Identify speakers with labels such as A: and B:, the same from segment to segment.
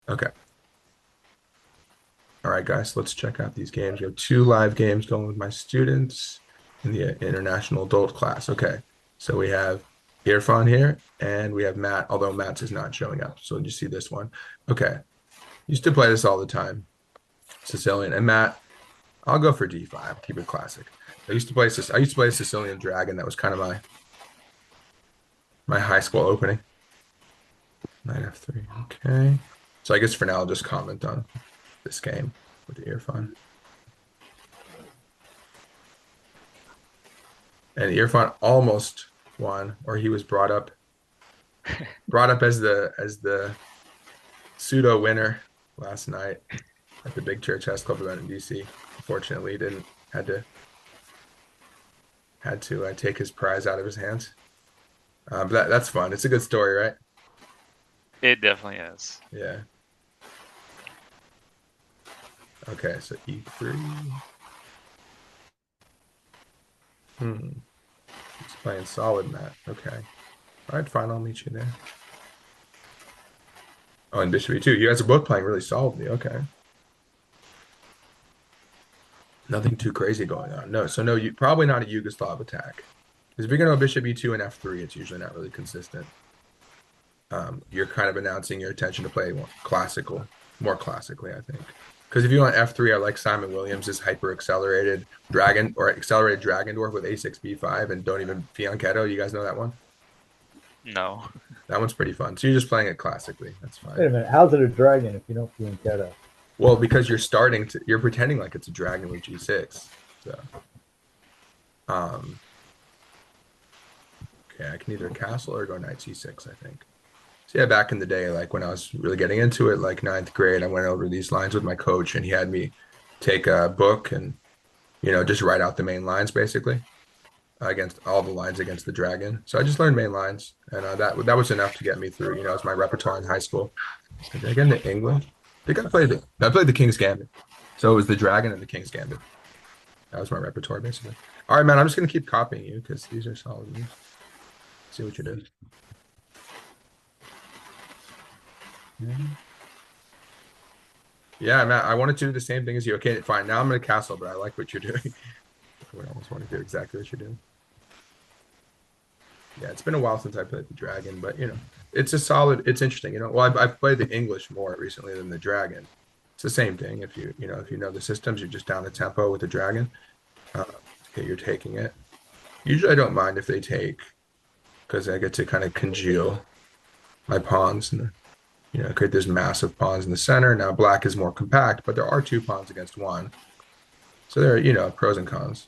A: Okay. All right, guys, let's check out these games. We have two live games going with my students in the international adult class. Okay. So we have Irfan here and we have Matt, although Matt's is not showing up. So you see this one. Okay. Used to play this all the time. Sicilian and Matt, I'll go for D5, keep it classic. I used to play Sicilian Dragon. That was kind of my high school opening. Knight F3. Okay. So I guess for now I'll just comment on this game with the Irfan. And Irfan almost won, or he was brought up as the pseudo winner last night at the Big Church Chess Club event in DC. Unfortunately, he didn't had to take his prize out of his hands. But that's fun. It's a good story, right?
B: It definitely is.
A: Yeah. Okay, so E3. Hmm. He's playing solid, Matt. Okay. All right, fine. I'll meet you there. Oh, and Bishop E2. You guys are both playing really solidly. Okay. Nothing too crazy going on. No, so no, you probably not a Yugoslav attack. Because if you're going to go Bishop E2 and F3, it's usually not really consistent. You're kind of announcing your intention to play more classically, I think. Because if you want F3, I like Simon Williams' hyper accelerated dragon or accelerated dragon dwarf with A6 B5 and don't even fianchetto. You guys know that one?
B: No.
A: That one's pretty fun. So you're just playing it classically. That's
C: Wait a
A: fine.
C: minute, how's it a dragon if you don't fianchetto?
A: Well, because you're pretending like it's a dragon with G6. So, um, okay, I can either castle or go knight C6, I think. So yeah, back in the day, like when I was really getting into it, like ninth grade, I went over these lines with my coach, and he had me take a book and just write out the main lines basically against all the lines against the dragon. So I just learned main lines, and that was enough to get me through. As my repertoire in high school. Did I get into England? I think I played the King's Gambit, so it was the dragon and the King's Gambit. That was my repertoire basically. All right, man, I'm just gonna keep copying you because these are solid moves. See what you do. Yeah, Matt, I wanted to do the same thing as you. Okay, fine. Now I'm gonna castle, but I like what you're doing. I almost want to do exactly what you're doing. Yeah, it's been a while since I played the dragon, but it's interesting. Well, I've played the English more recently than the dragon. It's the same thing. If you know the systems, you're just down the tempo with the dragon. Okay, you're taking it. Usually, I don't mind if they take because I get to kind of congeal my pawns and create this massive pawns in the center. Now black is more compact, but there are two pawns against one. So there are, pros and cons.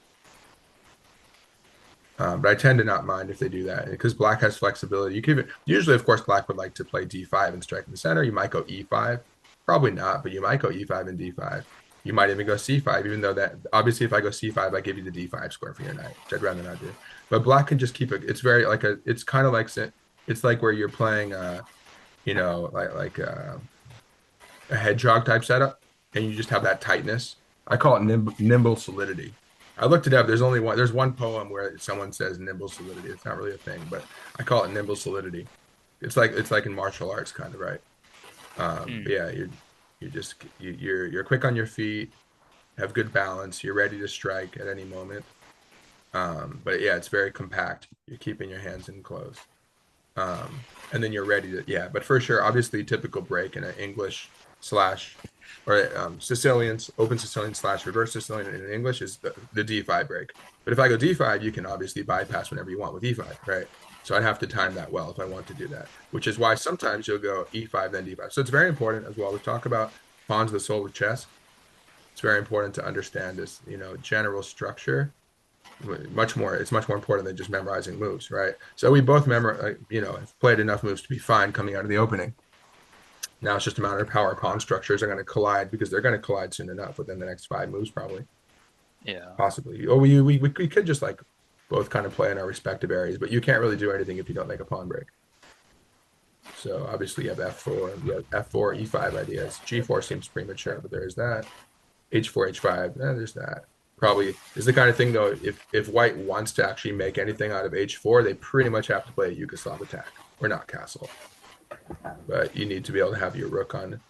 A: But I tend to not mind if they do that because black has flexibility. You could usually, of course, black would like to play D5 and strike in the center. You might go E5, probably not, but you might go E5 and D5. You might even go C5, even though that obviously if I go C5, I give you the D5 square for your knight, which I'd rather not do. But black can just keep it. It's very it's kind of like it's like where you're playing, like a hedgehog type setup, and you just have that tightness. I call it nimble solidity. I looked it up. There's one poem where someone says nimble solidity. It's not really a thing, but I call it nimble solidity. It's like in martial arts, kind of, right? But
B: Hmm.
A: yeah, you're quick on your feet, have good balance. You're ready to strike at any moment. But yeah, it's very compact. You're keeping your hands enclosed. And then you're ready to, yeah, but for sure, obviously, typical break in an English slash or Sicilian, open Sicilian slash reverse Sicilian in English is the D5 break. But if I go D5, you can obviously bypass whenever you want with E5, right? So I'd have to time that well if I want to do that, which is why sometimes you'll go E5, then D5. So it's very important as well. We talk about pawns, the soul of chess. It's very important to understand this, general structure it's much more important than just memorizing moves, right? So we both have played enough moves to be fine coming out of the opening. Now it's just a matter of how our pawn structures are going to collide because they're going to collide soon enough within the next 5 moves, probably,
B: Yeah.
A: possibly. Or we could just like both kind of play in our respective areas, but you can't really do anything if you don't make a pawn break. So obviously you have F4, you have F4, E5 ideas. G4 seems premature, but there is that. H4, H5, there's that. Probably is the kind of thing though. If White wants to actually make anything out of H4, they pretty much have to play a Yugoslav attack or not castle. But you need to be able to have your rook on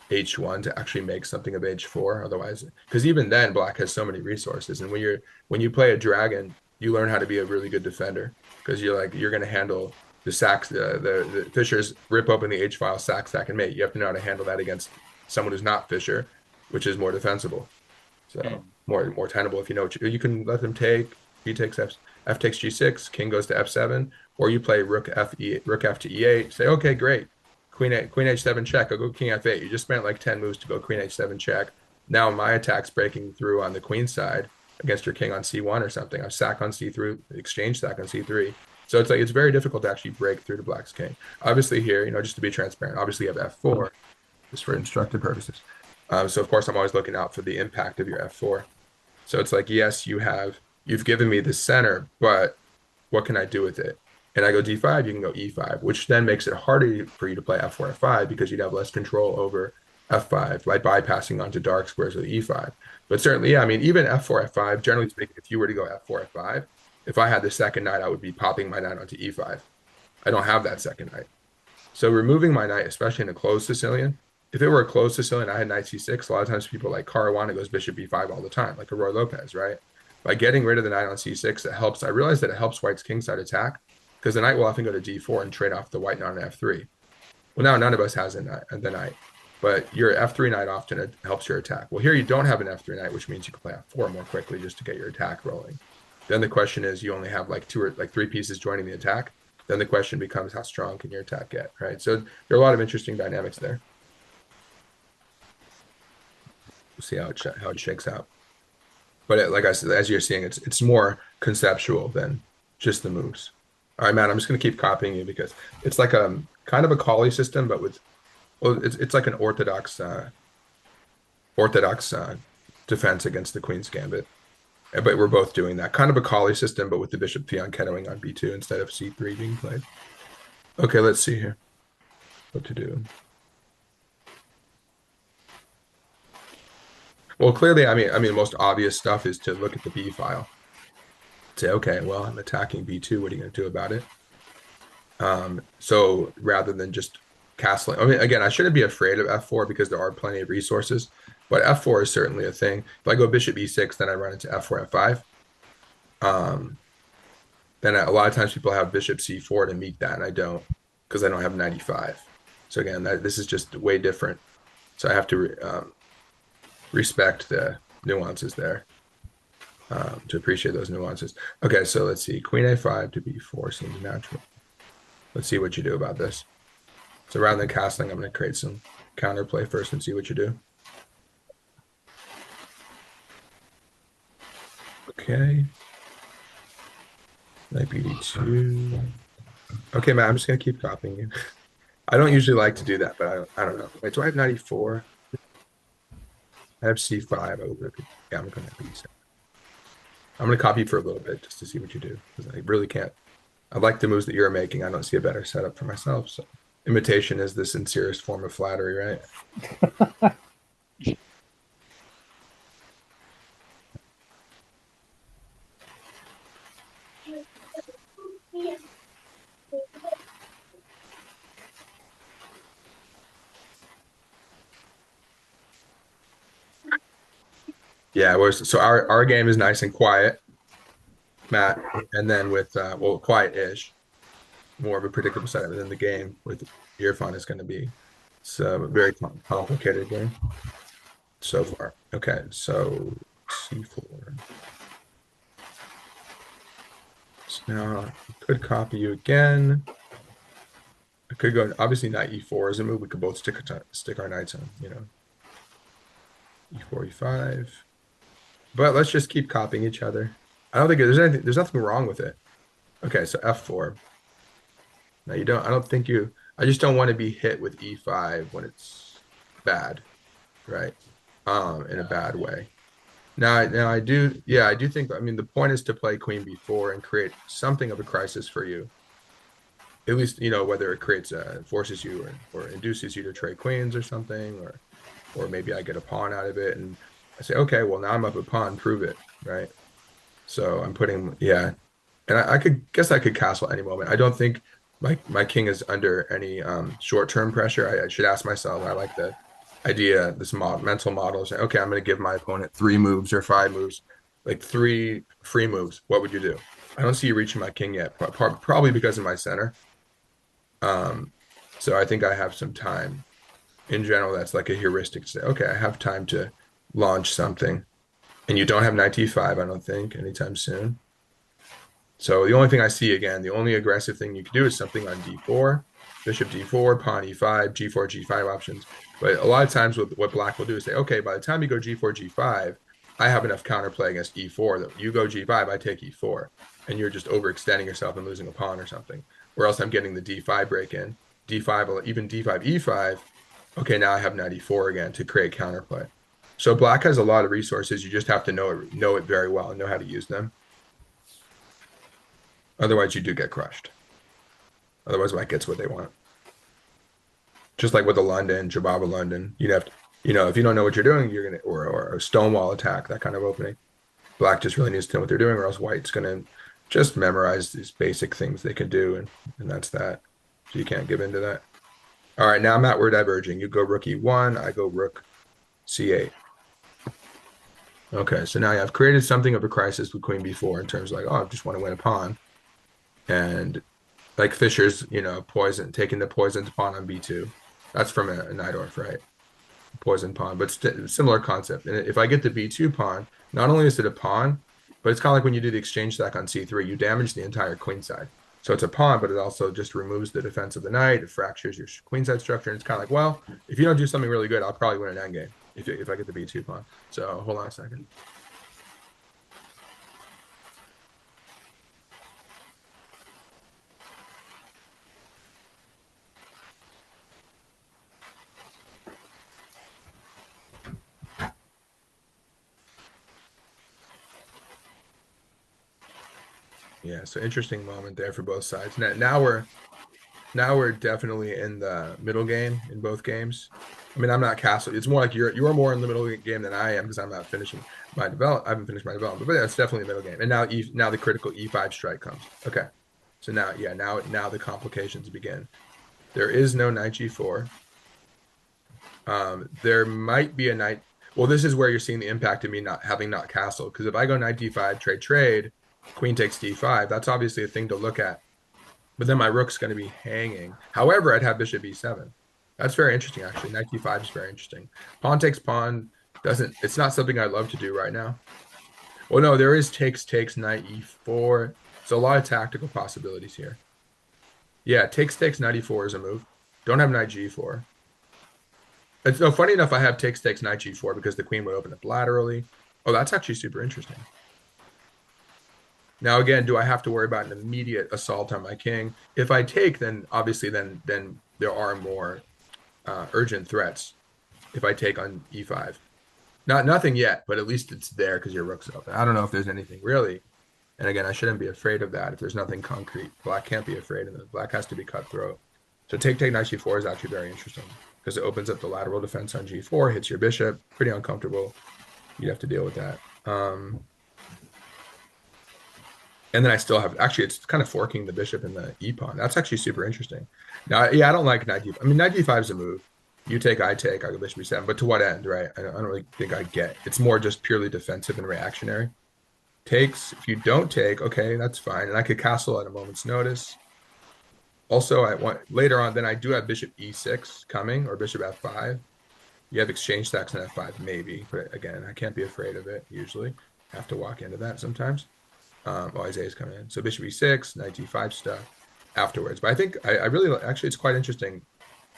A: h1 to actually make something of h4. Otherwise, because even then, black has so many resources, and when you play a dragon, you learn how to be a really good defender because you're going to handle the sacks. The fishers rip open the h file, sack, and mate. You have to know how to handle that against someone who's not fisher, which is more defensible. So
B: Mm.
A: more tenable if you know what you can let them take. He takes f takes g6, king goes to f7, or you play rook f to e8. Say, okay, great, queen h7 check. I'll go king f8. You just spent like 10 moves to go queen h7 check. Now my attack's breaking through on the queen side against your king on c1 or something. I sack on c3, exchange sack on c3. So it's like it's very difficult to actually break through to black's king. Obviously here, just to be transparent, obviously you have f4 just for instructive purposes. So of course I'm always looking out for the impact of your f4. So it's like, yes, you've given me the center, but what can I do with it? And I go d5, you can go e5, which then makes it harder for you to play f4, f5 because you'd have less control over f5 by bypassing onto dark squares with e5. But certainly, yeah, I mean, even f4, f5, generally speaking, if you were to go f4, f5, if I had the second knight, I would be popping my knight onto e5. I don't have that second knight. So removing my knight, especially in a closed Sicilian, if it were a closed Sicilian, I had knight c6. A lot of times people like Caruana goes bishop b5 all the time, like a Roy Lopez, right? By getting rid of the knight on c6, it helps. I realize that it helps white's kingside attack because the knight will often go to d4 and trade off the white knight on f3. Well, now none of us has the knight, but your f3 knight often helps your attack. Well, here you don't have an f3 knight, which means you can play f4 more quickly just to get your attack rolling. Then the question is, you only have like three pieces joining the attack. Then the question becomes, how strong can your attack get, right? So there are a lot of interesting dynamics there. We'll see how it shakes out. But like I said, as you're seeing, it's more conceptual than just the moves. All right, Matt, I'm just going to keep copying you because it's like a kind of a Kali system, but it's like an orthodox defense against the Queen's Gambit. But we're both doing that kind of a Kali system, but with the bishop fianchettoing on b2 instead of c3 being played. Okay, let's see here what to do. Well, clearly, I mean, the most obvious stuff is to look at the b file. Say, okay, well, I'm attacking b2. What are you going to do about it? So rather than just castling, I mean, again, I shouldn't be afraid of f4 because there are plenty of resources, but f4 is certainly a thing. If I go bishop e6, then I run into f4, f5. Then a lot of times people have bishop c4 to meet that, and I don't because I don't have 95. So again, this is just way different. So I have to respect the nuances there to appreciate those nuances. Okay, so let's see. Queen a5 to b4 seems natural. Let's see what you do about this. So rather than castling, I'm going to create some counterplay first and see what you do. Okay. Knight bd2. Okay, Matt, I'm just going to keep copying you. I don't usually like to do that, but I don't know. Wait, do I have 94? I have c5. Yeah, I'm going to b7. I'm going to copy for a little bit just to see what you do because I really can't. I like the moves that you're making. I don't see a better setup for myself. So imitation is the sincerest form of flattery, right? Yeah, so our game is nice and quiet, Matt, and then with well, quiet-ish, more of a predictable setup. And then the game with Irfan is going to be it's a very complicated game so far. Okay, so c4. So now I could copy you again. I could go obviously knight e4 is a move. We could both stick our knights on, e4, e5. But let's just keep copying each other. I don't think there's nothing wrong with it. Okay, so f4. Now I just don't want to be hit with e5 when it's bad, right? In a bad way. Now I do think, I mean, the point is to play queen b4 and create something of a crisis for you. At least, whether it creates forces you or induces you to trade queens or something, or maybe I get a pawn out of it and I say, okay, well now I'm up a pawn, prove it, right? So I'm putting, yeah. And I guess I could castle at any moment. I don't think my king is under any short-term pressure. I should ask myself, I like idea, this mental model, saying, okay, I'm going to give my opponent 3 moves or 5 moves, like 3 free moves. What would you do? I don't see you reaching my king yet, probably because of my center. Um, so I think I have some time. In general, that's like a heuristic to say, okay, I have time to launch something. And you don't have knight d5, I don't think, anytime soon. So the only thing I see again, the only aggressive thing you could do is something on d4, bishop d4, pawn e5, g4, g5 options. But a lot of times what black will do is say, okay, by the time you go g4, g5, I have enough counterplay against e4 that you go g5, I take e4. And you're just overextending yourself and losing a pawn or something. Or else I'm getting the d5 break in, d5, even d5, e5. Okay, now I have knight e4 again to create counterplay. So black has a lot of resources. You just have to know it very well and know how to use them. Otherwise, you do get crushed. Otherwise, white gets what they want. Just like with the London, Jababa London, you'd have to, if you don't know what you're doing, you're gonna or a stonewall attack, that kind of opening. Black just really needs to know what they're doing, or else white's gonna just memorize these basic things they can do, and that's that. So you can't give into that. All right, now Matt, we're diverging. You go rook e1, I go rook c8. Okay, so now I've created something of a crisis with queen b4 in terms of like, oh, I just want to win a pawn. And like Fisher's, poison, taking the poisoned pawn on b2. That's from a Najdorf, right? Poison pawn, but similar concept. And if I get the b2 pawn, not only is it a pawn, but it's kind of like when you do the exchange stack on c3, you damage the entire queen side. So it's a pawn, but it also just removes the defense of the knight. It fractures your queen side structure. And it's kind of like, well, if you don't do something really good, I'll probably win an endgame if I get the b2 pawn. So hold on a second. Yeah, so interesting moment there for both sides. Now we're definitely in the middle game in both games. I mean, I'm not castle. It's more like you're more in the middle game than I am because I'm not finishing my develop. I haven't finished my development, but that's definitely a middle game. And now the critical e5 strike comes. Okay, so now the complications begin. There is no knight g4. There might be a knight. Well, this is where you're seeing the impact of me not having not castle, because if I go knight d5 trade, queen takes d5. That's obviously a thing to look at. But then my rook's going to be hanging. However, I'd have bishop e7. That's very interesting, actually. Knight d5 is very interesting. Pawn takes pawn doesn't. It's not something I love to do right now. Well, no, there is takes knight e4. So a lot of tactical possibilities here. Yeah, takes knight e4 is a move. Don't have knight g4. It's no funny enough. I have takes knight g4 because the queen would open up laterally. Oh, that's actually super interesting. Now, again, do I have to worry about an immediate assault on my king? If I take, then obviously, then there are more urgent threats. If I take on e5, nothing yet, but at least it's there because your rook's open. I don't know if there's anything really. And again, I shouldn't be afraid of that if there's nothing concrete. Black can't be afraid of it. Black has to be cutthroat. So take knight g4 is actually very interesting because it opens up the lateral defense on g4, hits your bishop, pretty uncomfortable. You'd have to deal with that. And then I still have, actually, it's kind of forking the bishop and the e pawn. That's actually super interesting. Now, yeah, I don't like knight d5. I mean, knight d5 is a move. You take, I take, I go bishop e7. But to what end, right? I don't really think I get. It's more just purely defensive and reactionary. Takes, if you don't take, okay, that's fine. And I could castle at a moment's notice. Also, I want later on, then I do have bishop e6 coming or bishop f5. You have exchange stacks on f5, maybe. But again, I can't be afraid of it usually. Have to walk into that sometimes. Isaiah's coming in. So bishop e6, knight d5 stuff afterwards. But I think I really actually it's quite interesting.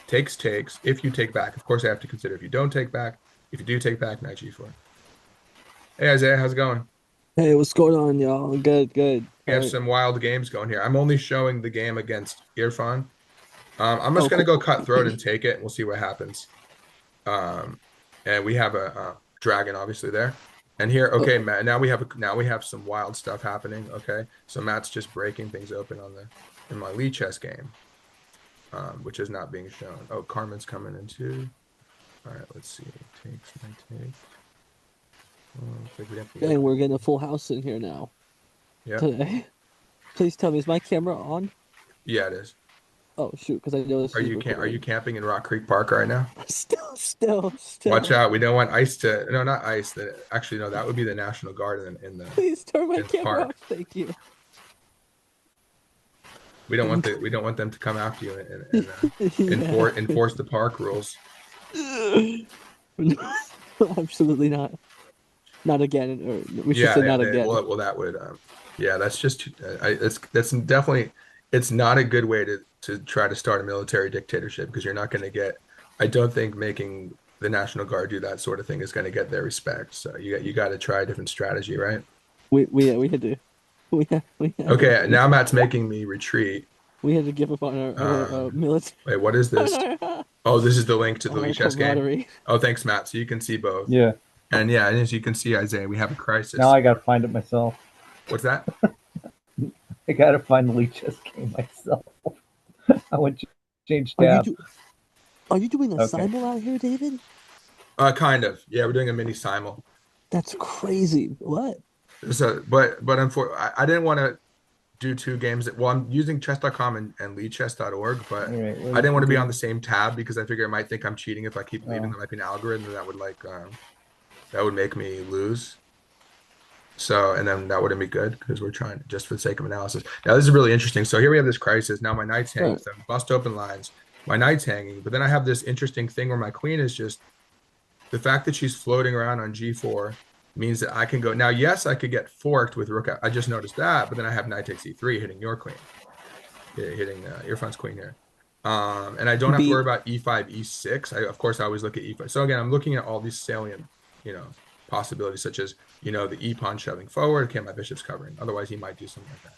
A: Takes. If you take back, of course, I have to consider if you don't take back. If you do take back, knight g4. Hey Isaiah, how's it going?
D: Hey, what's going on, y'all? Good, good.
A: We
D: All
A: have
D: right.
A: some wild games going here. I'm only showing the game against Irfan. I'm just
D: Oh,
A: gonna
D: cool.
A: go cutthroat and take it. And we'll see what happens. Um, and we have a dragon obviously there. And here,
D: Oh,
A: okay, Matt. Now we have some wild stuff happening. Okay, so Matt's just breaking things open in my Lee chess game, which is not being shown. Oh, Carmen's coming in too. All right, let's see. Takes my take. Oh, looks like we have to work.
D: dang, we're getting a full house in here now
A: Yep.
D: today. Please tell me, is my camera on?
A: Yeah, it is.
D: Oh shoot, because I know this
A: Are
D: is
A: you
D: recording.
A: camping in Rock Creek Park right now?
D: Still.
A: Watch out. We don't want ice to, no, not ice. Actually, no, that would be the National Guard
D: Please turn my
A: in the
D: camera
A: park.
D: off. Thank you.
A: We don't want them to come after you and
D: Yeah.
A: enforce the park rules.
D: Absolutely not. Not again. Or we should
A: Yeah,
D: say
A: yeah.
D: not again.
A: Well, that would, yeah, that's just, that's definitely, it's not a good way to try to start a military dictatorship because you're not going to get, I don't think making the National Guard do that sort of thing is going to get their respect. So you got to try a different strategy, right?
D: We had to
A: Okay, now Matt's making me retreat.
D: we had to give up on our military
A: Wait, what is
D: on
A: this? Oh, this is the link to the
D: our
A: Lee Chess game.
D: camaraderie.
A: Oh, thanks, Matt. So you can see both.
C: Yeah.
A: And yeah, and as you can see, Isaiah, we have a
C: Now
A: crisis.
C: I gotta find it myself.
A: What's that?
C: I gotta find the Lee Chess game myself. I went to change
D: Are you
C: tab.
D: do are you doing a
C: Okay.
D: simul out here, David?
A: Kind of. Yeah, we're doing a mini simul.
D: That's crazy. What?
A: So, but I didn't want to do two games. Well, I'm using chess.com and leadchess.org, but
C: All right,
A: I didn't want to be on
C: game?
A: the same tab because I figure it might think I'm cheating if I keep leaving. There might be an algorithm that would that would make me lose. So, and then that wouldn't be good because we're trying just for the sake of analysis. Now, this is really interesting. So here we have this crisis. Now my knight's hanging.
D: Right.
A: So I bust open lines. My knight's hanging, but then I have this interesting thing where my queen is just the fact that she's floating around on g4 means that I can go. Now, yes, I could get forked with rook. I just noticed that, but then I have knight takes e3 hitting your queen, hitting Irfan's queen here. And I don't have to worry about e5, e6. Of course, I always look at e5. So again, I'm looking at all these salient, possibilities such as, the e pawn shoving forward. Okay, my bishop's covering. Otherwise, he might do something like that.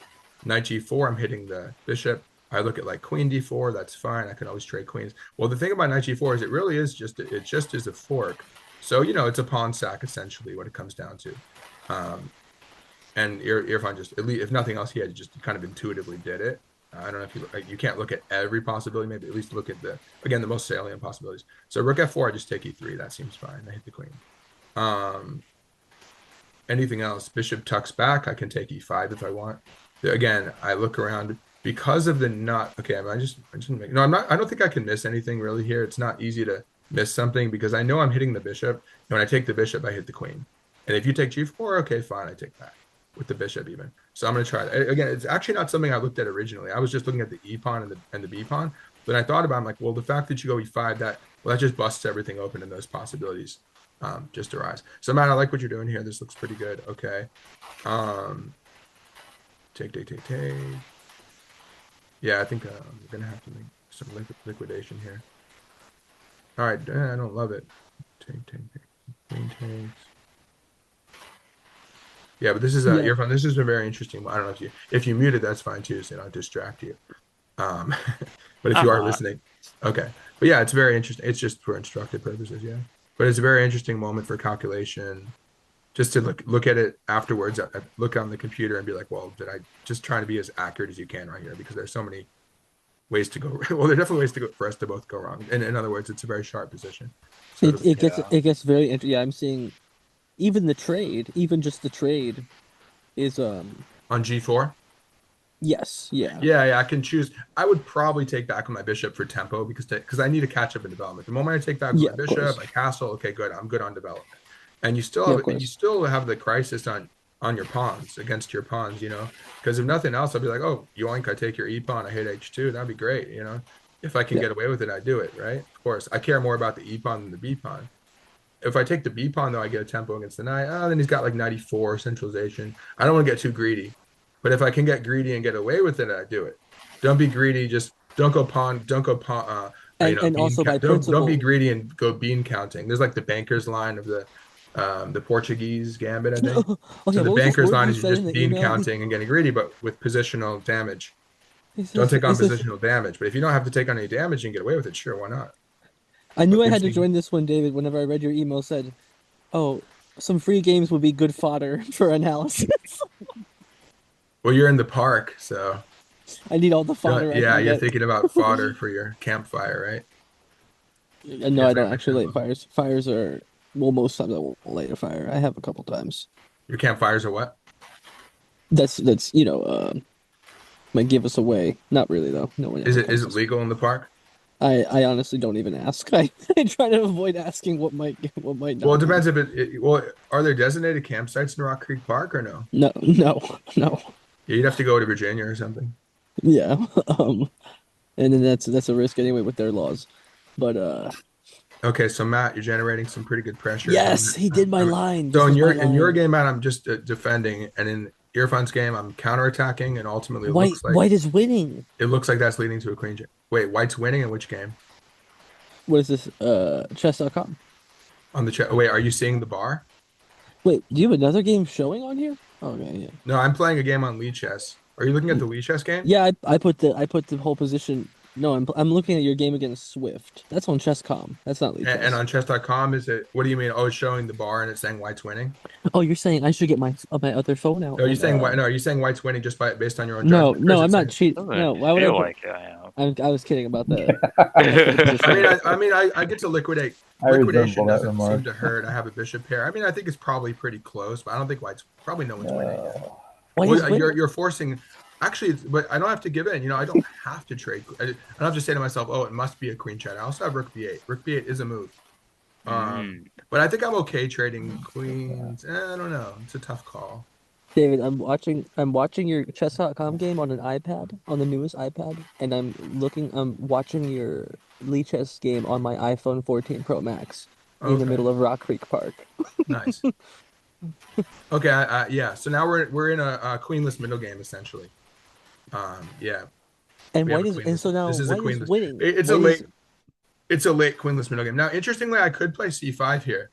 A: Knight g4, I'm hitting the bishop. I look at like queen d4. That's fine. I can always trade queens. Well, the thing about knight g4 is it really is it just is a fork. So it's a pawn sack essentially what it comes down to. And Irfan just, at least, if nothing else, he had just kind of intuitively did it. I don't know if you can't look at every possibility, maybe at least look at the most salient possibilities. So rook f4, I just take e3. That seems fine. I hit the queen. Anything else? Bishop tucks back. I can take e5 if I want. Again, I look around because of the nut. Okay, I just make, no, I'm not. I don't think I can miss anything really here. It's not easy to miss something because I know I'm hitting the bishop. And when I take the bishop, I hit the queen. And if you take g4, okay, fine, I take that with the bishop even. So I'm going to try that. Again, it's actually not something I looked at originally. I was just looking at the e pawn and the b pawn. But I thought about it, I'm like, well, the fact that you go e5, that just busts everything open and those possibilities just arise. So Matt, I like what you're doing here. This looks pretty good. Okay. Take. Yeah, I think we're going to have to make some liquidation here. All right, I don't love it. Take. Queen takes. Yeah, but this is Irfan. This is a very interesting. I don't know if you mute it, that's fine too, so I don't distract you. But if you are listening, okay. But yeah, it's very interesting. It's just for instructive purposes, yeah. But it's a very interesting moment for calculation. Just to look at it afterwards, look on the computer and be like, well, did I just trying to be as accurate as you can right here because there's so many ways to go. Well, there are definitely ways to go for us to both go wrong. And in other words, it's a very sharp position. So
D: It gets very interesting. Yeah, I'm seeing even just the trade is
A: on g4.
D: Yes, yeah.
A: Yeah, I can choose. I would probably take back on my bishop for tempo because I need to catch up in development. The moment I take back my bishop, my castle, okay, good. I'm good on development. And you still have the crisis on your pawns against your pawns, because if nothing else, I'll be like, oh, yoink, I take your e pawn, I hit h2, that'd be great, if I can get away with it, I do it, right? Of course, I care more about the e pawn than the b pawn. If I take the b pawn though, I get a tempo against the knight. Then he's got like 94 centralization. I don't want to get too greedy, but if I can get greedy and get away with it, I do it. Don't be greedy. Just don't go pawn.
D: And also by principle,
A: don't be greedy and go bean counting. There's like the banker's line of the Portuguese gambit, I think.
D: Okay,
A: so the banker's line is
D: you're
A: just bean counting and getting greedy, but with positional damage. Don't take on positional damage. But if you don't have to take on any damage and get away with it, sure, why not?
D: I knew I had to join this one, David, whenever I read your email said, oh, some free games would be good fodder for analysis.
A: Well, you're in the park, so
D: I need all the fodder.
A: Yeah, you're thinking about fodder for your campfire, right?
D: No, I don't actually light fires. Fires are, well, most times I won't light a fire. I have a couple times.
A: Your campfires are what?
D: That's Might give us away. Not really though. No one
A: Is
D: ever
A: it
D: comes to
A: legal in the park?
D: I honestly don't even ask. I try to avoid asking what might
A: Well, it
D: not be.
A: depends if well, are there designated campsites in Rock Creek Park or no?
D: No, no, no.
A: Yeah, you'd have to go to Virginia or something.
D: Yeah. Um, and then that's a risk anyway with their laws. But
A: Okay, so Matt, you're generating some pretty good pressure.
D: yes, he did my
A: I'm-
D: line.
A: so
D: This was my
A: in your
D: line.
A: game, Matt, I'm just defending, and in Irfan's game, I'm counterattacking, and ultimately
D: White is winning.
A: it looks like that's leading to a clean. Wait, White's winning in which game?
D: What is this? Chess.com.
A: On the chat. Wait, are you seeing the bar?
D: Wait, do you have another game showing on here? Okay, yeah.
A: No, I'm playing a game on Lead Chess. Are you looking at the Lead Chess game?
D: Yeah, I put the whole position. No, I'm looking at your game against Swift. That's on Chess.com. That's not Lead
A: And
D: Chess.
A: on chess.com, is it, what do you mean? Oh, it's showing the bar and it's saying White's winning?
D: Oh, you're saying I should get my other phone out?
A: No, are you
D: And,
A: saying White? No, are you saying White's winning just based on your own
D: no,
A: judgment? Or is
D: no,
A: it
D: I'm not
A: saying,
D: cheating.
B: Doesn't
D: No, why would I
B: feel
D: put?
B: like I am.
D: I was kidding about that. I put the position.
A: I get to liquidate.
C: I
A: Liquidation
C: resemble that
A: doesn't
C: remark.
A: seem to hurt. I have a bishop pair. I mean, I think it's probably pretty close, but I don't think White's probably no one's winning yet.
D: White
A: Well,
D: is winning.
A: you're forcing. Actually, but I don't have to give in. You know, I don't have to trade. I don't have to say to myself, "Oh, it must be a queen check." I also have Rook B8. Rook B8 is a move. But I think I'm okay trading queens. I don't know. It's a tough call.
D: David, I'm watching your chess.com game on an iPad, on the newest iPad, and I'm watching your Lee Chess game on my iPhone 14 Pro Max in the
A: Okay,
D: middle of Rock Creek Park.
A: nice. Okay, yeah. So now we're in a queenless middle game essentially. Yeah,
D: And
A: we have
D: white
A: a
D: is and
A: queenless.
D: so now
A: This is a
D: white is
A: queenless.
D: winning.
A: It's a
D: White is
A: late queenless middle game. Now, interestingly, I could play c5 here,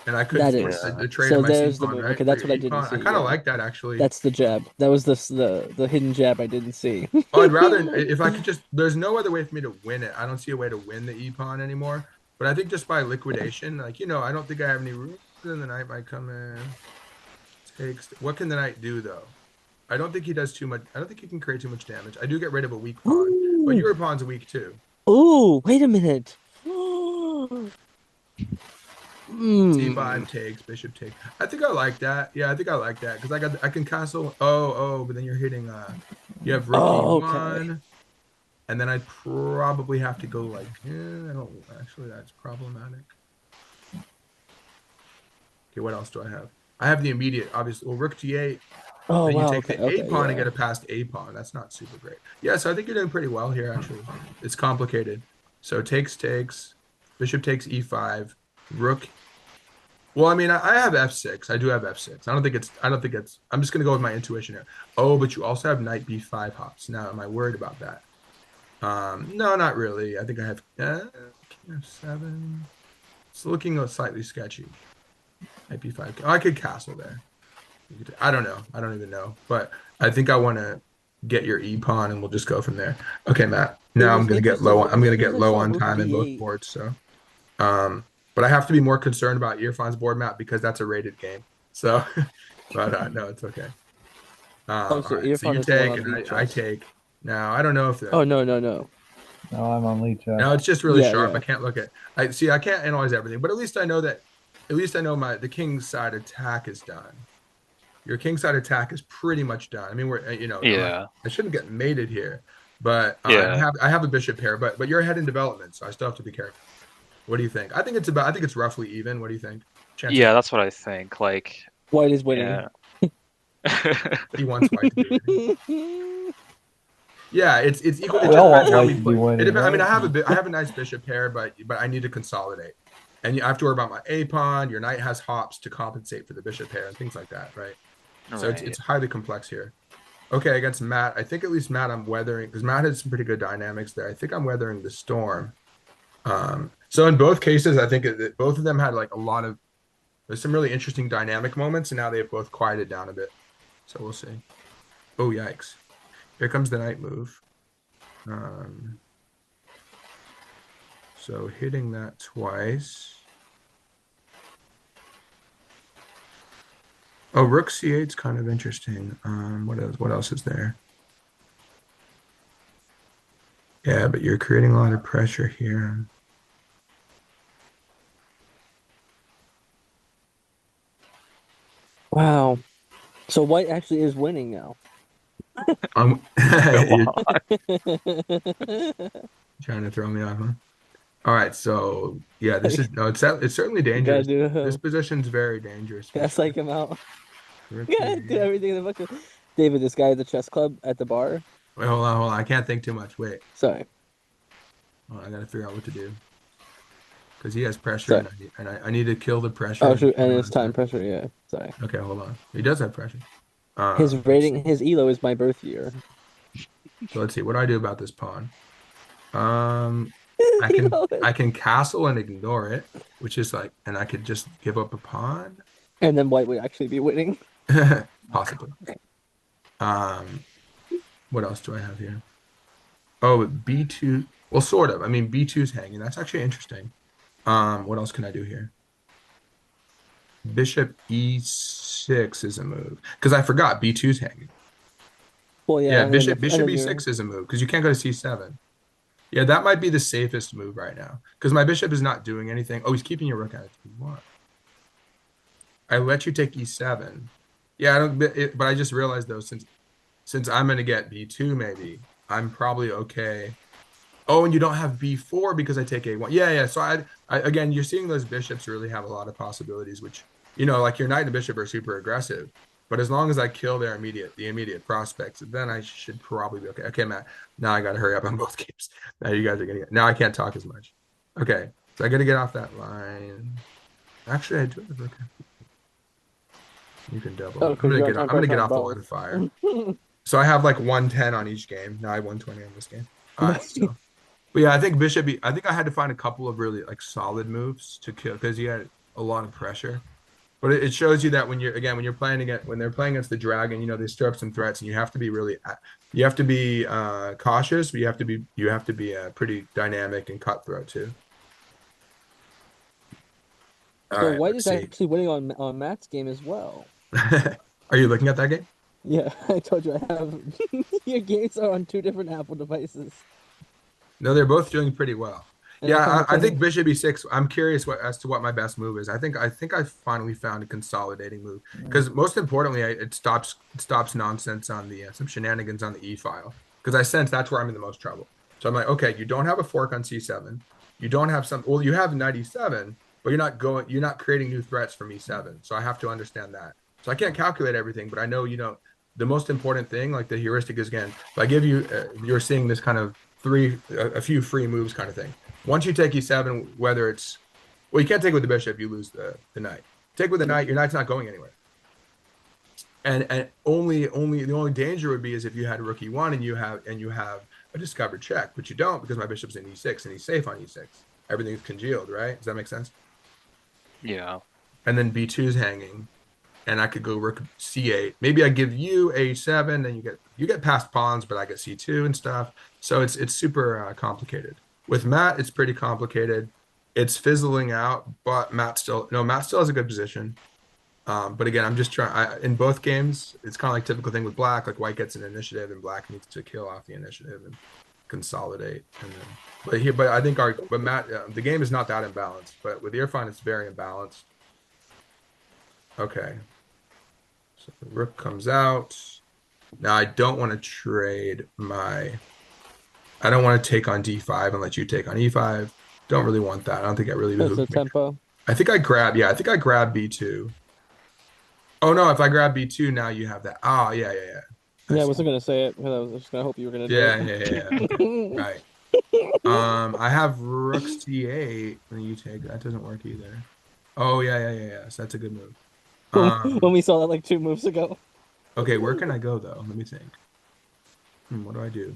A: and I could
D: that
A: force
D: is.
B: Yeah.
A: a trade of
D: So
A: my c
D: there's the
A: pawn,
D: move.
A: right?
D: Okay,
A: For
D: that's
A: your
D: what I
A: e
D: didn't
A: pawn. I
D: see.
A: kind of
D: Yeah.
A: like that actually.
D: That's the jab. That was the hidden jab I didn't see.
A: Oh, I'd rather if I could just. There's no other way for me to win it. I don't see a way to win the e pawn anymore. But I think just by liquidation, like I don't think I have any room. Then the knight might come in. Takes. What can the knight do though? I don't think he does too much. I don't think he can create too much damage. I do get rid of a weak pawn, but
D: Ooh,
A: your pawn's weak too.
D: ooh, wait a minute.
A: C5 takes, bishop takes. I think I like that. Yeah, I think I like that because I can castle. But then you're hitting. You have rook
D: Oh, okay.
A: e1, and then I probably have to go like. I don't actually. That's problematic. Okay, what else do I have? I have the immediate, obviously. Well, rook d8.
D: Oh
A: Then you
D: wow.
A: take
D: Okay.
A: the a
D: Okay.
A: pawn and
D: Yeah.
A: get a past a pawn. That's not super great. Yeah, so I think you're doing pretty well here. Actually, it's complicated. So takes, bishop takes e5, rook. Well, I mean, I have f6. I do have f6. I don't think it's. I'm just gonna go with my intuition here. Oh, but you also have knight b5 hops. Now, am I worried about that? No, not really. I think I have king f7. It's looking slightly sketchy. Knight b5. Oh, I could castle there. I don't know. I don't even know. But I think I want to get your e pawn, and we'll just go from there. Okay, Matt.
D: It
A: Now
D: was interesting.
A: I'm
D: As
A: gonna
D: soon as
A: get
D: I
A: low
D: saw
A: on
D: Rook
A: time in both
D: B8.
A: boards. So, but I have to be more concerned about Irfan's board map because that's a rated game. So, but no, it's okay.
D: Oh,
A: All
D: so
A: right. So
D: Irfan
A: you
D: is the one
A: take,
D: on
A: and
D: Lead
A: I
D: Chess.
A: take. Now I don't know if
D: Oh
A: the.
D: no no no.
C: No, I'm on lead chess.
A: No, it's just really
D: Yeah
A: sharp. I
D: yeah.
A: can't look at. I see. I can't analyze everything, but at least I know that. At least I know the king's side attack is done. Your king side attack is pretty much done. I mean,
B: Yeah.
A: I shouldn't get mated here, but
B: Yeah.
A: I have a bishop pair, but you're ahead in development, so I still have to be careful. What do you think? I think it's roughly even. What do you think? Chances
B: Yeah, that's what I think. Like,
D: White is winning.
B: yeah.
A: he wants white to be winning. Yeah, it's equal. It
C: We
A: just
C: all
A: depends
C: want
A: how
C: white
A: we
C: to be
A: play. It
C: winning,
A: depends. I mean,
C: right?
A: I have a nice bishop pair, but I need to consolidate, and I have to worry about my a pawn. Your knight has hops to compensate for the bishop pair and things like that, right? So
B: Right.
A: it's highly complex here. Okay, against Matt, I think at least Matt I'm weathering because Matt has some pretty good dynamics there. I think I'm weathering the storm. So in both cases, I think that both of them had like there's some really interesting dynamic moments, and now they've both quieted down a bit. So we'll see. Oh yikes! Here comes the knight move. So hitting that twice. Oh, rook c8 is kind of interesting. What else is there? Yeah, but you're creating a lot of pressure here.
D: Wow. So white actually is winning now.
B: Go
A: You're
B: on.
A: trying to throw me off, huh? All right, so yeah, this is no, it's certainly
D: You gotta
A: dangerous.
D: do
A: This position's very dangerous for
D: gotta
A: sure.
D: psych him out.
A: Rook
D: You gotta do
A: here.
D: everything in the book. David, this guy at the chess club at the bar.
A: Wait, hold on. I can't think too much. Wait,
D: Sorry,
A: I gotta figure out what to do because he has pressure,
D: sorry.
A: and I need to kill the pressure
D: Oh
A: and
D: shoot, and
A: put him
D: it's
A: on his
D: time
A: back.
D: pressure. Yeah, sorry.
A: Okay, hold on. He does have pressure.
D: His
A: Let's
D: rating,
A: see.
D: his elo is my birth year.
A: So let's see. What do I do about this pawn? Um, I can
D: Elo
A: I
D: is-
A: can castle and ignore it, which is like, and I could just give up a pawn,
D: And then White would actually be winning.
A: possibly. Um, what else do I have here? Oh, B2. Well, sort of. I mean, B2's hanging. That's actually interesting. What else can I do here? Bishop E6 is a move because I forgot B2's hanging.
D: Well, yeah,
A: Yeah,
D: and then
A: Bishop E6 is a move because you can't go to C7. Yeah, that might be the safest move right now because my bishop is not doing anything. Oh, he's keeping your rook out of T1. I let you take E7. Yeah, I don't. But I just realized though, since I'm gonna get B2, maybe I'm probably okay. Oh, and you don't have B4 because I take A1. Yeah, yeah. So I again, you're seeing those bishops really have a lot of possibilities, which like your knight and bishop are super aggressive. But as long as I kill the immediate prospects, then I should probably be okay. Okay, Matt. Now I got to hurry up on both games. Now you guys are getting. Now I can't talk as much. Okay, so I got to get off that line. Actually, I do have okay. You can double.
D: oh,
A: I'm
D: because
A: gonna
D: you're on
A: get. I'm
D: time
A: gonna
D: pressure
A: get
D: on
A: off the
D: both.
A: line of fire. So I have like 110 on each game. Now I have 120 on this game. All right, so. But yeah, I think I think I had to find a couple of really like solid moves to kill because he had a lot of pressure. But it shows you that when you're playing against when they're playing against the dragon, they stir up some threats, and you have to be cautious, but you have to be pretty dynamic and cutthroat too. All
D: So
A: right,
D: White
A: let's
D: is
A: see.
D: actually winning on Matt's game as well.
A: Are you looking at that game?
D: Yeah, I told you I have your games are on two different Apple devices,
A: No, they're both doing pretty well.
D: and I
A: Yeah,
D: come to
A: I
D: play.
A: think Bishop E6. I'm curious as to what my best move is. I think I finally found a consolidating move because most importantly, it stops nonsense on the some shenanigans on the E file because I sense that's where I'm in the most trouble. So I'm like, okay, you don't have a fork on C7. You don't have some. Well, you have knight E7, but You're not creating new threats from E7. So I have to understand that. So I can't calculate everything, but I know the most important thing, like the heuristic is again, if I give you, you're seeing this kind of a few free moves kind of thing. Once you take E7, whether it's well, you can't take with the bishop, you lose the knight. Take with the knight, your knight's not going anywhere. And the only danger would be is if you had rook E1 and you have a discovered check, but you don't because my bishop's in E6 and he's safe on E6. Everything's congealed, right? Does that make sense?
B: Yeah.
A: And then B2's hanging, and I could go rook C8. Maybe I give you A7, then you get past pawns, but I get C2 and stuff. So it's super complicated. With Matt, it's pretty complicated. It's fizzling out, but Matt still has a good position. But again, I'm just trying. In both games, it's kind of like typical thing with Black. Like White gets an initiative, and Black needs to kill off the initiative and consolidate. And then, but I think Matt, the game is not that imbalanced. But with Irfan, it's very imbalanced. Okay, so the rook comes out. Now I don't want to trade my. I don't want to take on D5 and let you take on E5. Don't really want that. I don't think that really
D: That's the
A: behooves me.
D: tempo.
A: I think I grab. Yeah, I think I grab B2. Oh no, if I grab B2, now you have that. Oh yeah, yeah, yeah. I
D: Yeah, I
A: see.
D: wasn't gonna say it because I was just gonna hope you were gonna do
A: Yeah, yeah, yeah, yeah. Okay.
D: it.
A: Right. I have rook C8, and you take that doesn't work either. Oh yeah, yeah, yeah, yeah. So that's a good move.
D: When we saw that like 2 moves ago.
A: Okay, where can I go though? Let me think. What do I do?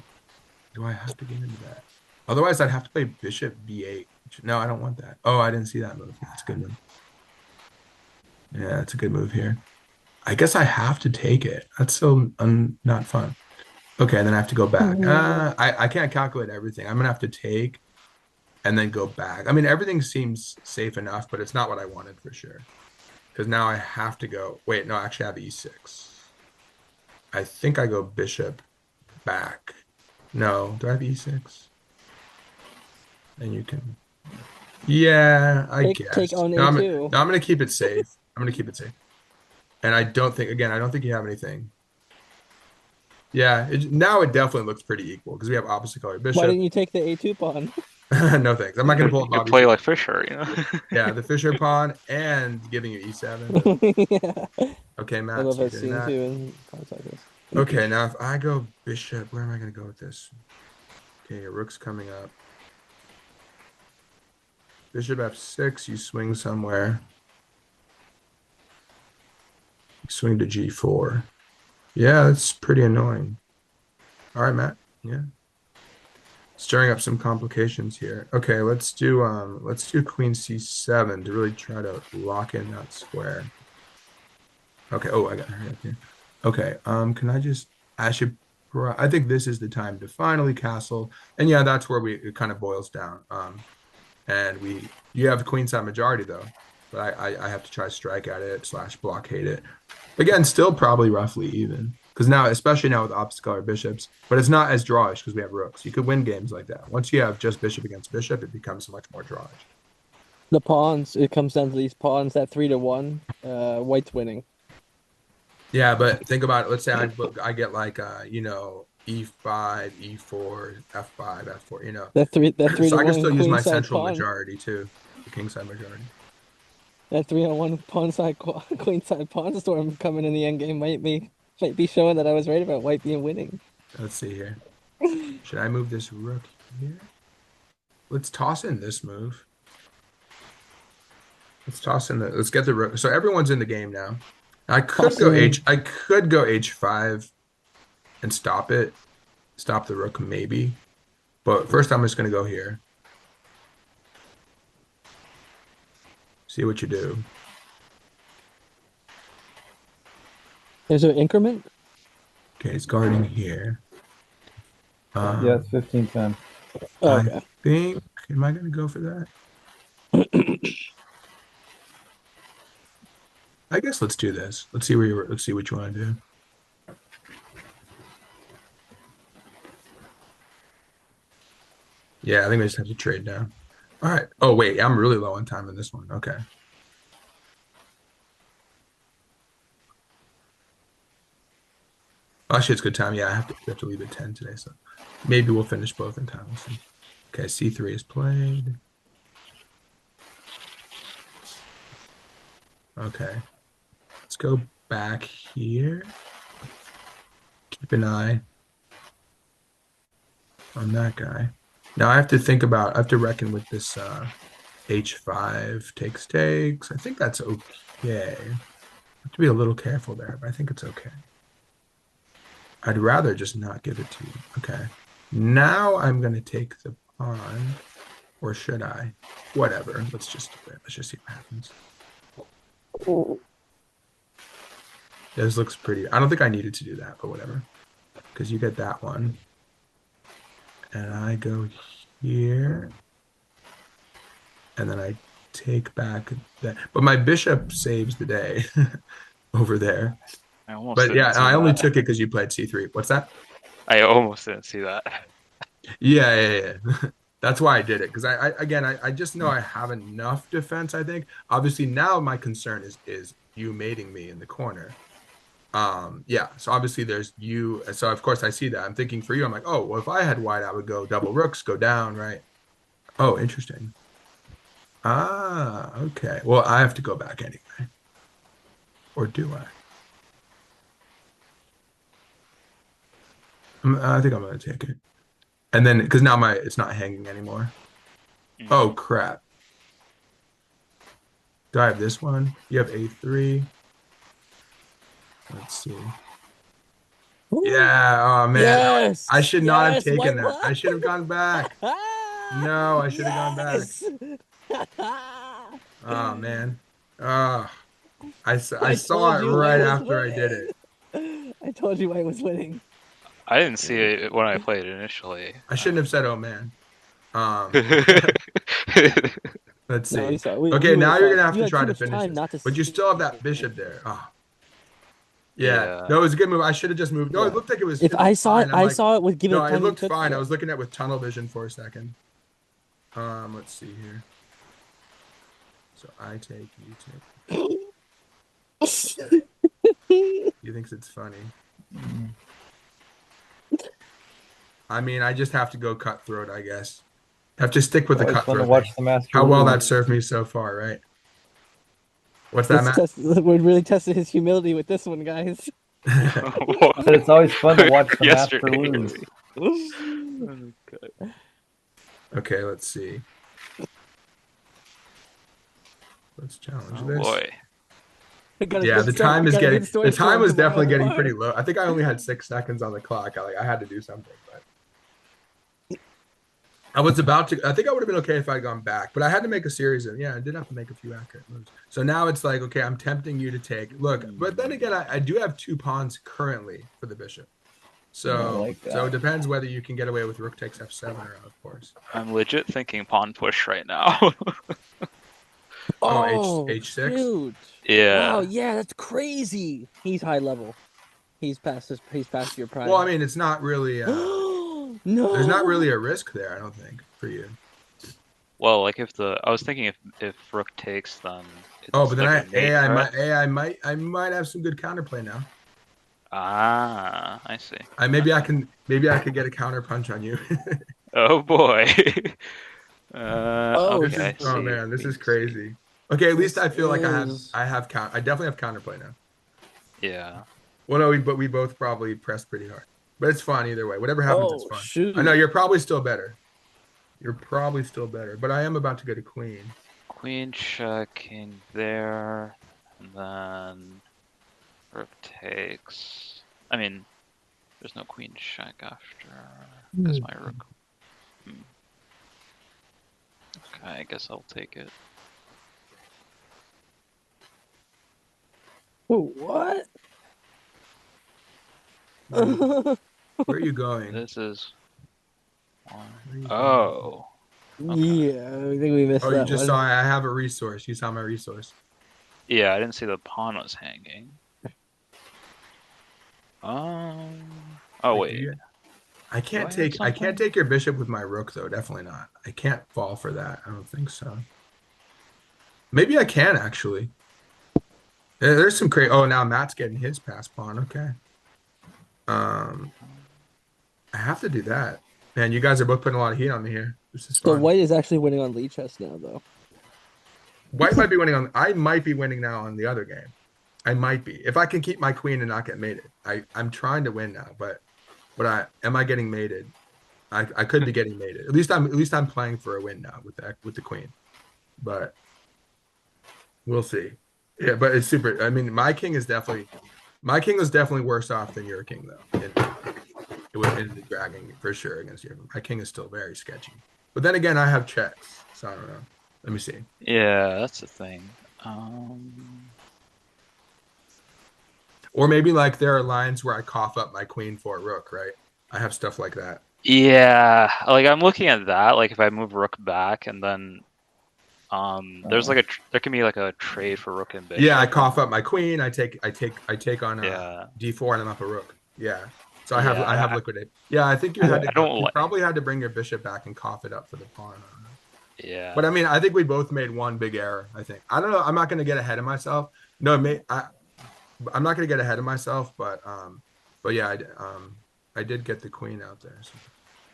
A: Do I have to get into that? Otherwise, I'd have to play bishop B8. No, I don't want that. Oh, I didn't see that move. That's a good move. Yeah, that's a good move here. I guess I have to take it. That's so not fun. Okay, then I have to go back. I can't calculate everything. I'm gonna have to take and then go back. I mean, everything seems safe enough, but it's not what I wanted for sure. Because now I have to go. Wait, no, actually, I have E6. I think I go bishop back. No, do I have E6? And you can. Yeah, I
D: Take
A: guess.
D: on
A: No,
D: A2.
A: I'm gonna keep it safe. I'm gonna keep it safe. And I don't think you have anything. Yeah, now it definitely looks pretty equal because we have opposite color
D: Why
A: bishop.
D: didn't you take the A2 pawn?
A: No thanks. I'm not gonna pull
B: You
A: a
B: could
A: Bobby
B: play
A: Fischer.
B: like Fisher, you know?
A: Yeah, the Fisher pawn and giving you e7.
D: Yeah.
A: Okay,
D: I
A: Matt,
D: love
A: so you're
D: that
A: doing
D: scene
A: that.
D: too in cards like this.
A: Okay, now if I go bishop, where am I gonna go with this? Okay, your rook's coming up. Bishop f6, you swing somewhere. You swing to g4. Yeah, that's pretty annoying. All right, Matt. Yeah. Stirring up some complications here. Okay, let's do queen c7 to really try to lock in that square. Okay. Oh, I got her up here. Okay. Can I just I think this is the time to finally castle. And yeah, that's where it kind of boils down. And you have queenside majority though, but I have to try to strike at it / blockade it. Again, still probably roughly even. Because now, especially now with opposite color bishops, but it's not as drawish because we have rooks. You could win games like that. Once you have just bishop against bishop, it becomes much more drawish.
D: The pawns, it comes down to these pawns, that 3-1, white's winning.
A: Yeah, but think about it. Let's say I get like e5, e4, f5, f4.
D: That three
A: So
D: to
A: I can
D: one
A: still use my
D: queenside
A: central
D: pawn.
A: majority too, the kingside majority.
D: That 3-1 pawn side queenside pawn storm coming in the endgame might be showing that I was right about white being winning.
A: Let's see here. Should I move this rook here? Let's toss in this move. Let's get the rook. So everyone's in the game now. I could go h5 and stop it. Stop the rook maybe. But first I'm just gonna go here. See what you do.
D: There's an increment?
A: Okay, it's guarding here.
C: Yeah, it's 15-10.
D: Oh, okay.
A: I think, am I gonna go for that? I guess let's do this. Let's see let's see what you want to do. Yeah, I think we just have to trade now. All right. Oh wait, I'm really low on time in this one. Okay. Actually, it's good time. Yeah, we have to leave at 10 today, so maybe we'll finish both in time. We'll see. Okay, c3 is played. Okay. Let's go back here. Keep an eye on that guy. Now I have to reckon with this h5 takes. I think that's okay. Have to be a little careful there, but I think it's okay. I'd rather just not give it to you. Okay. Now I'm going to take the pawn. Or should I? Whatever. Let's just do it. Let's just see what happens. This looks pretty. I don't think I needed to do that, but whatever. Because you get that one. And I go here. And then I take back that. But my bishop saves the day over there.
B: I almost
A: But
B: didn't
A: yeah,
B: see
A: I only
B: that.
A: took it because you played c3. What's that?
B: I almost didn't see that.
A: Yeah. That's why I did it. Because I just know I have enough defense, I think. Obviously, now my concern is you mating me in the corner. Yeah, so obviously there's you. So of course I see that. I'm thinking for you, I'm like, oh, well, if I had white, I would go double rooks, go down, right? Oh, interesting. Ah, okay. Well, I have to go back anyway. Or do I? I think I'm gonna take it. And then because now it's not hanging anymore. Oh crap. Do I have this one? You have a3. Let's see. Yeah, oh man.
D: Yes!
A: I should not have taken
D: White
A: that.
D: won!
A: I should have gone back. No, I should have gone back. Oh man. Oh, I saw it
D: told you
A: right
D: White was
A: after I did it.
D: winning. I told you White was winning.
B: I didn't see it when I played initially.
A: I shouldn't have said, "Oh man." Let's
D: No,
A: see.
D: we saw. We
A: Okay,
D: would
A: now
D: have
A: you're
D: thought
A: gonna have
D: you
A: to
D: had
A: try
D: too
A: to
D: much
A: finish
D: time
A: this,
D: not to.
A: but you still have that bishop there. Oh, yeah.
B: Yeah.
A: No, it was a good move. I should have just moved. No,
D: Yeah.
A: it looked like it was.
D: If
A: It
D: I
A: looked
D: saw
A: fine.
D: it,
A: I'm
D: I
A: like,
D: saw it with given
A: no,
D: the
A: it
D: time you
A: looked
D: took.
A: fine. I
D: Yeah.
A: was looking at it with tunnel vision for a second. Let's see here. So I take, you take. He thinks it's funny. I mean, I just have to go cutthroat, I guess. Have to stick with the
C: Always fun to
A: cutthroat
C: watch
A: thing.
C: the master
A: How well that
C: rules.
A: served me so far, right? What's that, Matt?
D: We're really testing his humility with this one, guys.
C: But it's always fun to watch the master
B: Yesterday.
C: lose.
B: Okay.
A: Okay, let's see. Let's challenge
B: Oh
A: this.
B: boy.
A: Yeah, the time is getting. The time was definitely getting pretty
D: low.
A: low. I think I only had 6 seconds on the clock. I had to do something, but I was about to. I think I would have been okay if I'd gone back, but I had to make a series of. Yeah, I did have to make a few accurate moves. So now it's like, okay, I'm tempting you to take. Look, but then again, I do have 2 pawns currently for the bishop. So
C: like that.
A: so it depends whether you can get away with rook takes f7 or not, of course.
B: I'm legit thinking pawn push right now.
A: Oh, H6?
D: Shoot.
B: Yeah.
D: Wow, yeah, that's crazy. He's high level. He's past your prime.
A: Well, I mean, it's not really.
D: No.
A: There's not really a risk there, I don't think, for you.
B: Well, like I was thinking if rook takes, then it's
A: Oh, but then
B: like a mate, right?
A: I might have some good counterplay now.
B: Ah, I see.
A: Maybe I could get a counter punch on you.
B: Oh boy.
D: Oh,
B: Okay. I
A: Oh
B: see.
A: man, this is
B: See.
A: crazy. Okay, at least
D: This
A: I feel like
D: is-
A: I definitely have counterplay now.
B: Yeah.
A: Well, no, but we both probably pressed pretty hard. But it's fun either way. Whatever happens, it's
D: Oh,
A: fun.
D: shoot.
A: I know you're probably still better. You're probably still better, but I am about to get a queen.
B: Queen check, king there, and then rook takes. I mean, there's no queen check after. Because my rook. Okay, I guess I'll take it.
D: Oh, what?
A: Where are you going?
B: This is.
A: Where are you going?
B: Oh.
D: Yeah, I think we missed
A: Oh,
D: that
A: you just
D: one.
A: saw I have a resource. You saw my resource.
B: Yeah, I didn't see the pawn was hanging. Oh
A: Wait,
B: wait.
A: I can't
B: Do I have
A: take
B: something?
A: your bishop with my rook though. Definitely not. I can't fall for that. I don't think so. Maybe I can actually. There's some crazy. Oh, now Matt's getting his pass pawn. Okay. I have to do that. Man, you guys are both putting a lot of heat on me here. This is
D: So
A: fun.
D: white is actually winning on Lee chess now, though.
A: White might be winning on. I might be winning now on the other game. I might be if I can keep my queen and not get mated. I'm trying to win now, but am I getting mated? I could be getting mated. At least I'm playing for a win now with the queen, but we'll see. Yeah, but it's super. I mean, my king was definitely worse off than your king though. It was in the dragon for sure against you. My king is still very sketchy, but then again, I have checks, so I don't know. Let me see.
B: Yeah, that's the thing.
A: Or maybe like there are lines where I cough up my queen for a rook, right? I have stuff like that.
B: Yeah, like I'm looking at that. Like if I move rook back and then there's like there can be like a trade for rook and bishop.
A: Yeah, I cough up my queen. I take on
B: Yeah.
A: d4 and I'm up a rook. Yeah. So I
B: Yeah,
A: have liquidate. Yeah, I think you probably had to bring your bishop back and cough it up for the pawn. I don't know.
B: Yeah.
A: But I mean, I think we both made one big error. I think. I don't know. I'm not going to get ahead of myself. No, I'm not going to get ahead of myself. But yeah, I did get the queen out there. So.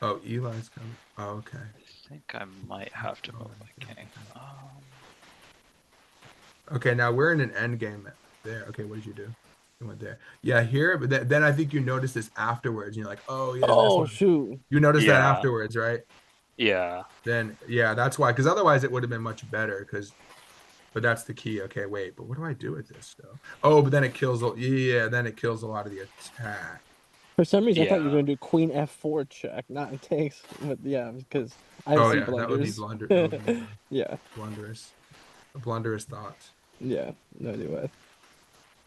A: Oh, Eli's coming. Oh, okay.
B: I think I might have to move my king.
A: Okay, now we're in an end game there. Okay, what did you do? You went there. Yeah, here. But then I think you notice this afterwards. And you're like, oh yeah.
D: Oh shoot!
A: You noticed that
B: Yeah.
A: afterwards, right?
B: Yeah.
A: Then yeah, that's why. Because otherwise it would have been much better. But that's the key. Okay, wait. But what do I do with this though? Oh, but then it kills. Yeah, then it kills a lot of the attack.
D: For some reason, I thought you were
B: Yeah.
D: going to do Queen F4 check, not takes. But yeah, because I
A: Oh
D: see
A: yeah, that would be
D: blunders. Yeah,
A: blunderous thoughts.
D: yeah, no do it.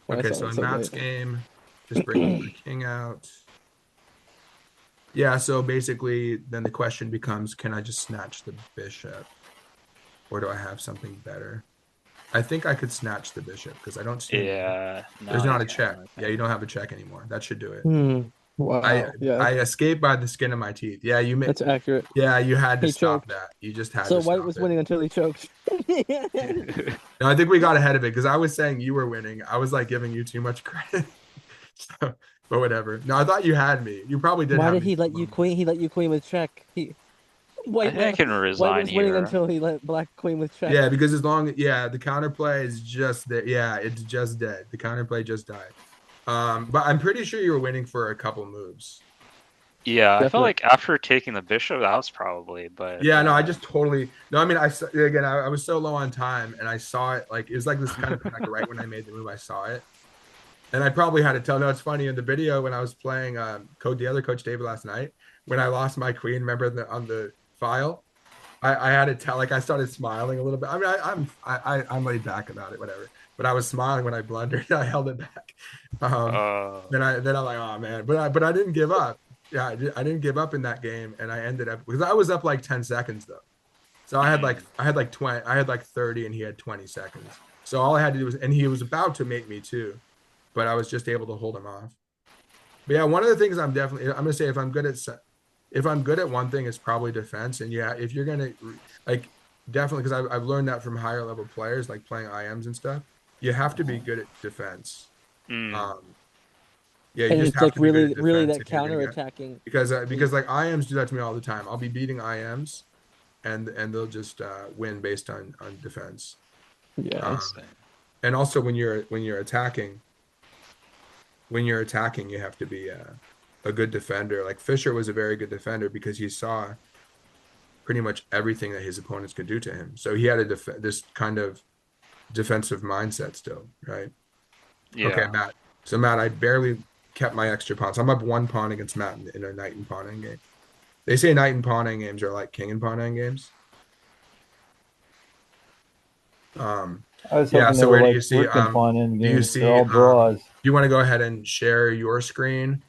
D: When I
A: Okay,
D: saw
A: so
D: it
A: in Matt's
D: late.
A: game, just bringing the king out. Yeah, so basically, then the question becomes, can I just snatch the bishop? Or do I have something better? I think I could snatch the bishop because I don't see.
B: Yeah.
A: There's
B: now
A: not
B: I
A: a
B: can,
A: check.
B: I think.
A: Yeah, you don't have a check anymore. That should do it.
D: Wow.
A: I escaped by the skin of my teeth. Yeah, you made.
D: That's accurate.
A: Yeah, you had to
D: He
A: stop
D: choked.
A: that. You just had
D: So
A: to stop
D: white was
A: it.
D: winning until he choked.
A: No, I think we got ahead of it because I was saying you were winning. I was like giving you too much credit. So but whatever. No, I thought you had me. You probably did
D: Why
A: have
D: did
A: me.
D: he
A: For a
D: let you
A: moment.
D: queen? He let you queen with check.
B: I think I can
D: White
B: resign
D: was winning
B: here.
D: until he let black queen with check.
A: Yeah, because the counterplay is just there. Yeah, it's just dead. The counterplay just died. But I'm pretty sure you were winning for a couple moves.
B: Yeah, I felt
D: Definitely.
B: like after taking the bishop, that was probably, but
A: Yeah, no, I just totally no. I mean, again, I was so low on time, and I saw it like it was like this kind of thing, like right when I made the move, I saw it, and I probably had to tell. No, it's funny in the video when I was playing code the other coach David last night when I lost my queen. Remember on the file, I had to tell. Like I started smiling a little bit. I mean, I'm laid back about it, whatever. But I was smiling when I blundered. I held it back. Um,
B: uh,
A: then I'm like, oh man, but I didn't give up. Yeah, I didn't give up in that game, and I ended up because I was up like 10 seconds though. So I had like 20, I had like 30, and he had 20 seconds. So all I had to do was, and he was about to make me too, but I was just able to hold him off. But yeah, one of the things I'm gonna say if I'm good at one thing, it's probably defense. And yeah, if you're gonna like definitely because I've learned that from higher level players like playing IMs and stuff, you have to be good at defense.
B: mm,
A: Um, yeah, you
D: And
A: just
D: it's
A: have
D: like
A: to be good
D: really,
A: at
D: really
A: defense
D: that
A: if you're gonna get
D: counterattacking.
A: because like IMs do that to me all the time. I'll be beating IMs and they'll just win based on defense.
D: Yeah.
A: Um,
B: interesting.
A: and also when you're attacking, you have to be a good defender. Like Fischer was a very good defender because he saw pretty much everything that his opponents could do to him. So he had this kind of defensive mindset still, right? Okay,
B: Yeah.
A: Matt. So Matt, I barely kept my extra pawns. I'm up one pawn against Matt in a knight and pawn game. They say knight and pawn games are like king and pawn games. Um,
C: I was
A: yeah.
C: hoping they
A: So
C: were
A: where do
C: like
A: you see?
C: rook and pawn end
A: Do you
C: games. They're
A: see?
C: all draws.
A: You want to go ahead and share your screen,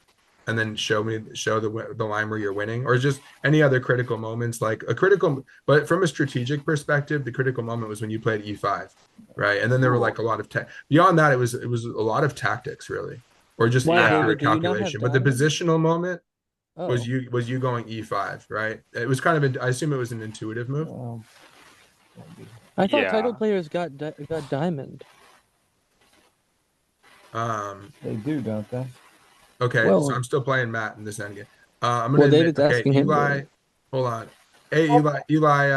A: and then show the line where you're winning, or just any other critical moments, like a critical. But from a strategic perspective, the critical moment was when you played e5, right? And then there were like a lot of tech. Beyond that, it was a lot of tactics, really, or just
D: Why,
B: Yeah.
D: David?
A: accurate
D: Do you not have
A: calculation. But the
D: diamond?
A: positional moment
D: Oh,
A: was you going e5, right? It was kind of I assume it was an intuitive move.
C: Um,
D: I thought title
B: Yeah.
D: players got diamond.
A: Um,
C: they do, don't they?
A: okay, so
D: Well,
A: I'm still playing Matt in this endgame. I'm gonna
D: well,
A: admit,
D: David's
A: okay,
D: asking him
A: Eli,
D: to.
A: hold on. Hey, Eli,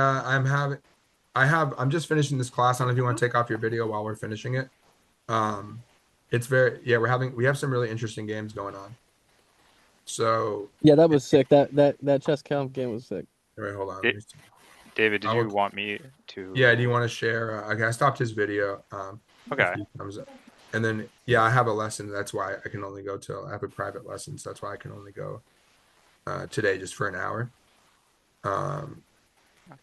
A: I'm just finishing this class. I don't know if you want to take off your video while we're finishing it. Um, it's yeah, we have some really interesting games going on. So,
D: Yeah, that was sick. That chess count game was sick.
A: wait, hold on. Let
B: Da-
A: me see.
B: David, did
A: I
B: you
A: will,
B: want me
A: yeah, do
B: to?
A: you want to share? Okay, I stopped his video. If
B: Okay.
A: he comes up, and then yeah, I have a lesson. That's why I can only go till I have a private lesson. So that's why I can only go today just for an hour. Um,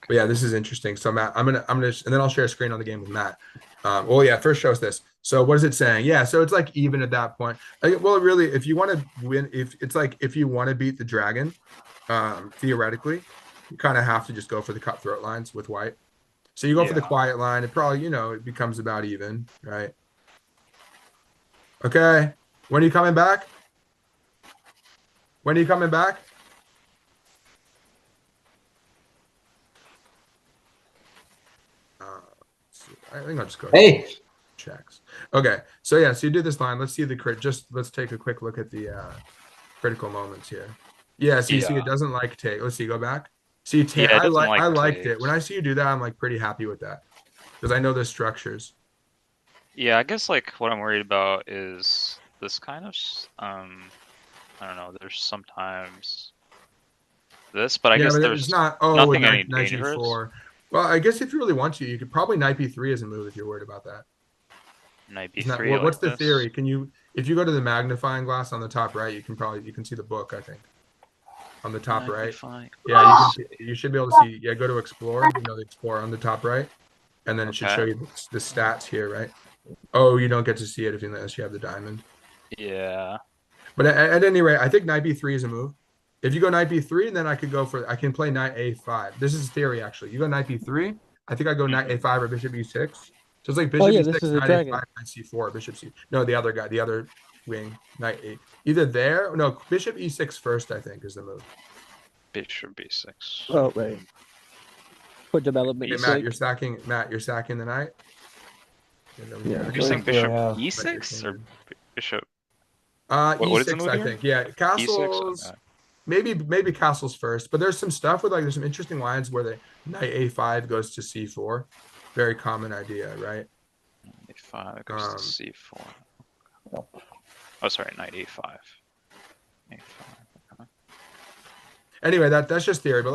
A: But
B: Okay.
A: yeah, this is interesting. So Matt, and then I'll share a screen on the game with Matt. Well, yeah, first show us this. So what is it saying? Yeah, so it's like even at that point. Well, really, if you want to win, if it's like if you want to beat the dragon, theoretically, you kind of have to just go for the cutthroat lines with white. So you go for the
B: Yeah.
A: quiet line. It probably, it becomes about even, right? Okay. When are you coming back? When are you coming back? I think I'll just go ahead.
E: Hey,
A: Checks. Okay, so yeah, so you do this line. Let's see the crit. Just let's take a quick look at the critical moments here. Yeah, so you see
B: Yeah.
A: it doesn't like take. Let's see, go back. See,
B: Yeah, it doesn't
A: I
B: like
A: liked it. When I
B: takes.
A: see you do that, I'm like pretty happy with that because I know the structures.
B: Yeah, I guess like what I'm worried about is this kind of I don't know, there's sometimes this, but I
A: Yeah,
B: guess
A: but it's
B: there's
A: not. Oh, with
B: nothing any
A: knight
B: dangerous.
A: g4. Well, I guess if you really want to, you could probably knight b3 as a move if you're worried about that.
B: Knight
A: It's not.
B: b3 like
A: What's the
B: this.
A: theory? Can you, if you go to the magnifying glass on the top right, you can see the book. I think on the top
B: Knight
A: right.
B: b5.
A: Yeah, you can. You should be able to see. Yeah, go to explore. The explore on the top right, and then it should show
B: Okay.
A: you the stats here, right? Oh, you don't get to see it unless you have the diamond.
B: Yeah.
A: But at any rate, I think knight b3 is a move. If you go knight b3, then I can play knight a5. This is theory actually. You go knight b3. I think I go knight
B: Hmm.
A: a5 or bishop e6. So it's like
D: Oh
A: bishop
D: yeah, this
A: e6,
D: is a
A: knight a5,
D: dragon.
A: knight c4, bishop c. No, the other guy, the other wing, knight a. Either there, no, bishop e6 first. I think is the move.
B: Bishop b6.
D: Oh right, for
A: Hey
D: development's
B: b6.
A: Matt,
D: sake.
A: You're sacking the knight.
D: Yeah.
B: You're
C: What
B: saying
C: else do I
B: bishop
C: have?
B: e6 or bishop? What is the
A: E6,
B: move
A: I
B: here?
A: think. Yeah,
B: E6?
A: castles.
B: Okay.
A: Maybe castles first, but there's some stuff with like there's some interesting lines where the knight A5 goes to C4. Very common idea, right?
B: A5 goes to C4. Oh, sorry, knight A5. A5. Okay.
A: Anyway, that's just theory, but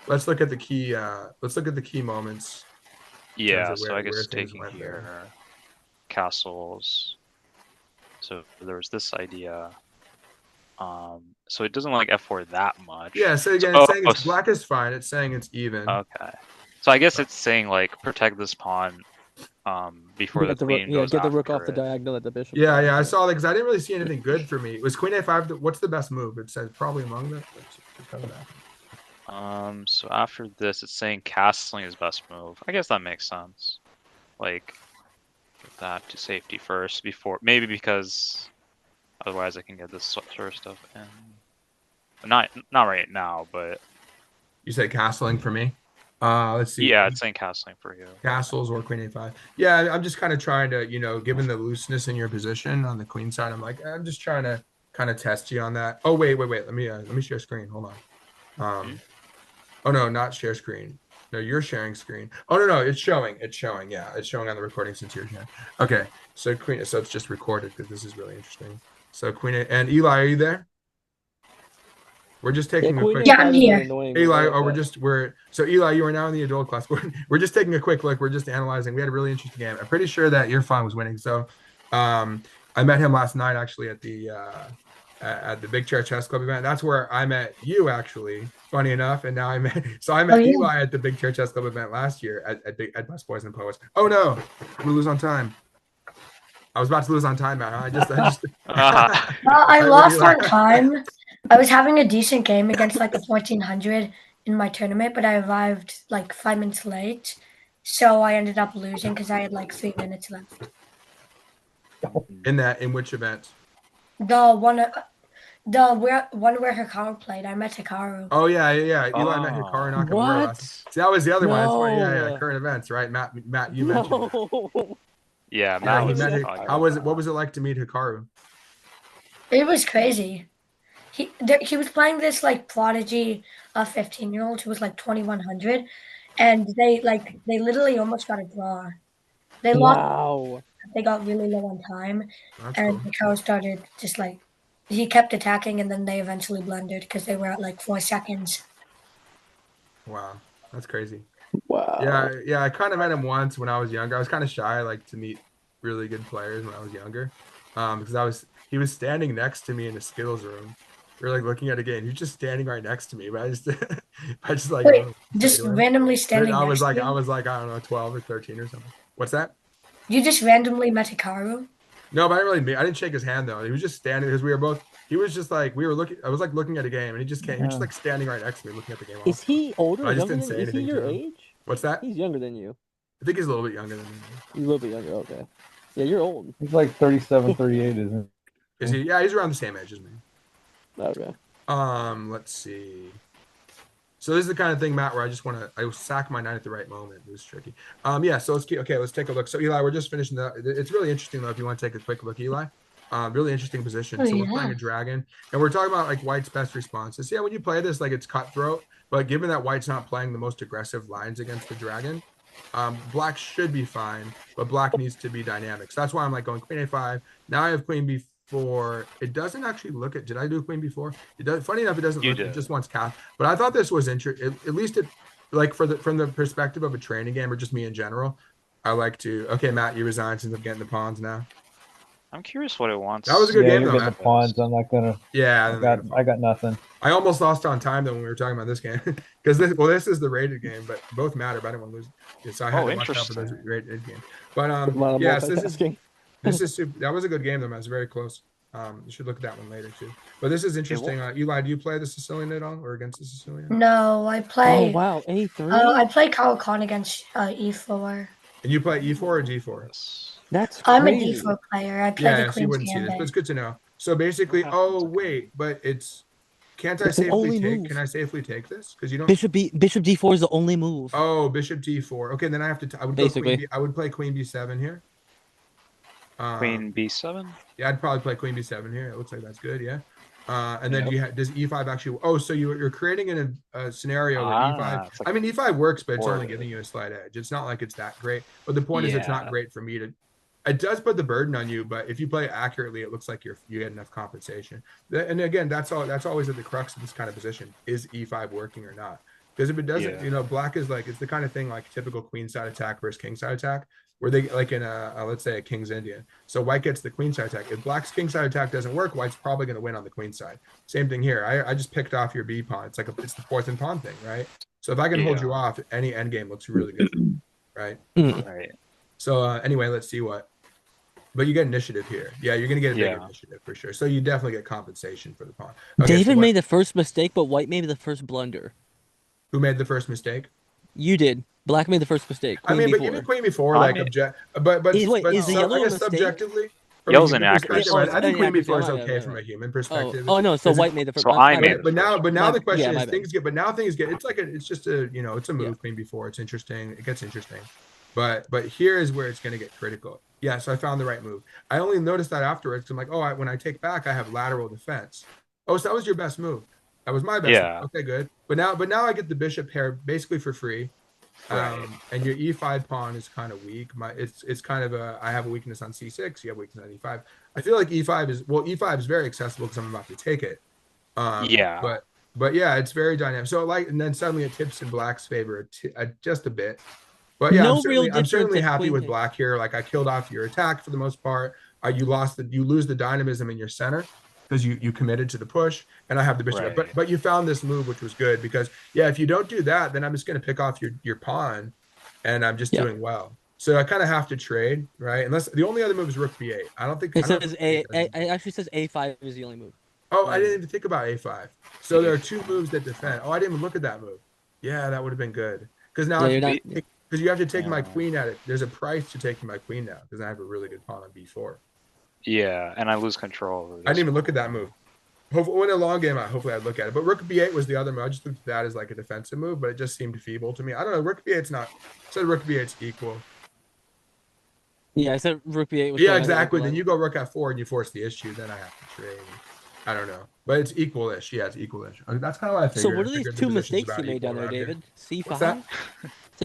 A: let's look at the key moments in terms
B: Yeah,
A: of
B: so I
A: where
B: guess
A: things
B: taking
A: went there.
B: here castles. So there was this idea. So it doesn't like F4 that much.
A: Yeah, so again,
B: So,
A: it's saying it's black is fine. It's saying it's even.
B: Okay. So I guess it's saying like protect this pawn before the queen goes
D: get the rook
B: after
D: off the
B: it.
D: diagonal at the bishop.
A: Yeah, I saw that because I didn't really see anything good for me. Was Queen A5? What's the best move? It says probably among them.
B: So after this, it's saying castling is best move. I guess that makes sense. Like, get that to safety first before, maybe because otherwise I can get this sort of stuff in. Not right now, but
A: You said castling for me. Let's see.
B: yeah, it's saying castling for you.
A: Castles or Queen A5. Yeah, I'm just kind of trying to, given the looseness in your position on the queen side, I'm just trying to kind of test you on that. Oh wait. Let me share screen. Hold on. Oh no, not share screen. No, you're sharing screen. Oh no, it's showing. Yeah, it's showing on the recording since you're sharing. Okay, so queen. So it's just recorded because this is really interesting. So queen and Eli, are you there? We're just taking a quick.
E: Yeah, I'm here.
A: Eli, so Eli, you are now in the adult class. We're just taking a quick look. We're just analyzing. We had a really interesting game. I'm pretty sure that Irfan was winning. So, I met him last night actually at the Big Chair Chess Club event. That's where I met you actually. Funny enough, and now I met Eli at the Big Chair Chess Club event last year at Best Boys and Poets. Oh no, I'm gonna lose on time. I was about to lose on time, Matt. I just.
E: Well, I lost on time. I was having a decent game against like the 1400 in my tournament, but I arrived like 5 minutes late. So I ended up losing because I had like 3 minutes left.
A: In which event?
E: The one where Hikaru played. I met Hikaru.
A: Oh yeah. Eli met Hikaru Nakamura.
D: What?
A: See, that was the other one. That's why,
D: No.
A: current events, right? Matt, you mentioned. It.
B: Yeah,
A: Yeah,
B: Matt
A: he
B: was
A: met.
B: talking
A: How
B: about
A: was it?
B: that.
A: What was it like to meet Hikaru?
E: It was crazy. He was playing this like prodigy 15-year-old who was like 2100, and they literally almost got a draw. They lost.
D: Wow.
E: They got really low on time,
A: That's
E: and
A: cool.
E: Hikaru started just like he kept attacking, and then they eventually blundered because they were at like 4 seconds.
A: Wow, that's crazy.
D: Wow.
A: Yeah. I kind of met him once when I was younger. I was kind of shy, like to meet really good players when I was younger, because he was standing next to me in the Skittles room. We were like looking at a game. He was just standing right next to me, but I just like
E: Wait, just randomly standing
A: I was
E: next
A: like
E: to you?
A: I was like I don't know 12 or 13 or something. What's that?
E: You just randomly met Hikaru?
A: No, but I didn't shake his hand though. He was just standing because we were both. He was just like we were looking. I was like looking at a game, and he just came. He was just like standing right next to me, looking at the game.
D: Is he older
A: But
D: or
A: I just
D: younger
A: didn't
D: than
A: say
D: is he
A: anything
D: your
A: to him.
D: age?
A: What's that?
D: He's younger than you.
A: I think he's a little bit younger than me.
D: He's a little bit younger, okay. Yeah, you're old.
C: He's like 37, 38, isn't
A: Is he? Yeah, he's around the same age as me.
D: Okay.
A: Let's see. So this is the kind of thing, Matt, where I sack my knight at the right moment. It was tricky. Yeah. So let's take a look. So Eli, we're just finishing it's really interesting though. If you want to take a quick look, Eli. Really interesting position.
E: Oh,
A: So we're
E: yeah.
A: playing a dragon, and we're talking about like White's best responses. Yeah, when you play this, like it's cutthroat, but given that White's not playing the most aggressive lines against the dragon, Black should be fine, but Black needs to be dynamic. So that's why I'm like going Queen A5. Now I have Queen B4. It doesn't actually look at. Did I do Queen B4? It does. Funny enough, it doesn't look. It just wants cast. But I thought this was interesting. At least it, like from the perspective of a training game or just me in general. I like to. Okay, Matt, you resign since I'm getting the pawns now.
B: I'm curious what it wants.
A: That was a good game
C: you're
A: though,
C: getting
A: Matt.
C: the pawns. I'm not gonna.
A: Yeah,
C: I got nothing.
A: I almost lost on time though when we were talking about this game because this is the rated game, but both matter. But I didn't want to lose, so I had to watch out for those rated games. But yes, this is super, that was a good game though, man. It was very close. You should look at that one later too. But this is interesting. Eli, do you play the Sicilian at all or against the Sicilian?
E: No, I play.
D: Oh wow, A3.
E: I play Khan against E4.
A: And you play E4 or G4?
D: That's
E: I'm a
D: crazy.
E: D4 player. I play the
A: so you
E: Queen's
A: wouldn't see this, but
E: Gambit.
A: it's good to know. So basically, oh wait, but can't I safely take? Can I safely take this? Because you don't.
D: Bishop D4 is the only move.
A: Oh, Bishop D4. Okay, then I have to. I would
D: Basically.
A: I would play Queen B7 here.
B: Queen B7.
A: Yeah, I'd probably play Queen B7 here. It looks like that's good. Yeah. And then
B: Yep.
A: does E5 actually? Oh, so you're creating a scenario where E5.
B: It's like
A: I mean, E5 works, but it's only
B: forward.
A: giving you a slight edge. It's not like it's that great. But the point is, it's not
B: Yeah.
A: great for me to. It does put the burden on you, but if you play accurately, it looks like you get enough compensation. And again, that's always at the crux of this kind of position: is E5 working or not? Because if it doesn't,
B: Yeah.
A: black is like it's the kind of thing like typical queen side attack versus king side attack, where they like in let's say a king's Indian. So white gets the queen side attack. If black's king side attack doesn't work, white's probably going to win on the queen side. Same thing here. I just picked off your B pawn. It's the poison pawn thing, right? So if I can hold you off, any endgame looks really good, right?
B: Right.
A: So anyway, let's see what. But you get initiative here. Yeah, you're going to get a bigger initiative for sure. So you definitely get compensation for the pawn. Okay,
D: David made the first mistake, but white made the first blunder.
A: Who made the first mistake?
D: You did. Black made the first mistake.
A: I mean, but give me queen before, like but
D: is the yellow
A: I guess
D: a mistake?
A: subjectively.
B: Yellow's inaccurate.
A: I think queen before is okay from a human perspective.
D: Oh no, so white made the first.
B: So I made.
A: But now the question is things get. But now things get. It's just a it's a move. Queen before. It's interesting. It gets interesting. But here is where it's going to get critical. Yeah, so I found the right move. I only noticed that afterwards. I'm like, oh, when I take back, I have lateral defense. Oh, so that was your best move. That was my best.
B: Yeah.
A: Move. Okay, good. But now I get the bishop pair basically for free.
B: Right.
A: And your E5 pawn is kind of weak. It's kind of I have a weakness on C6. You have a weakness on E5. I feel like E5 is very accessible because I'm about to take it. But yeah, it's very dynamic. So and then suddenly it tips in black's favor just a bit. But yeah, I'm certainly happy with black here. Like I killed off your attack for the most part. You lose the dynamism in your center because you committed to the push, and I have the bishop.
B: Right.
A: But you found this move, which was good because if you don't do that, then I'm just going to pick off your pawn, and I'm just doing well. So I kind of have to trade, right? Unless the only other move is rook b8. I don't think
D: it actually says a5 is the only move.
A: Oh, I didn't even think about a5. So there are two moves that defend. Oh, I didn't even look at that move. Yeah, that would have been good because now because you have to take my queen at it. There's a price to taking my queen now because I have a really good pawn on b4.
B: Yeah, and I lose control over this.
A: I didn't even look at that move. Hopefully, in a long game, hopefully I'd look at it. But rook b8 was the other move. I just looked at that as like a defensive move, but it just seemed feeble to me. I don't know. Rook b8's not. I said rook b8's equal.
D: Yeah, I said rook b8 was.
A: Yeah, exactly. Then you go rook f4 and you force the issue. Then I have to trade. I don't know, but it's equal-ish. Yeah, it's equal-ish. That's kind of what I figured.
D: So what are these two mistakes you made down there, David? C5.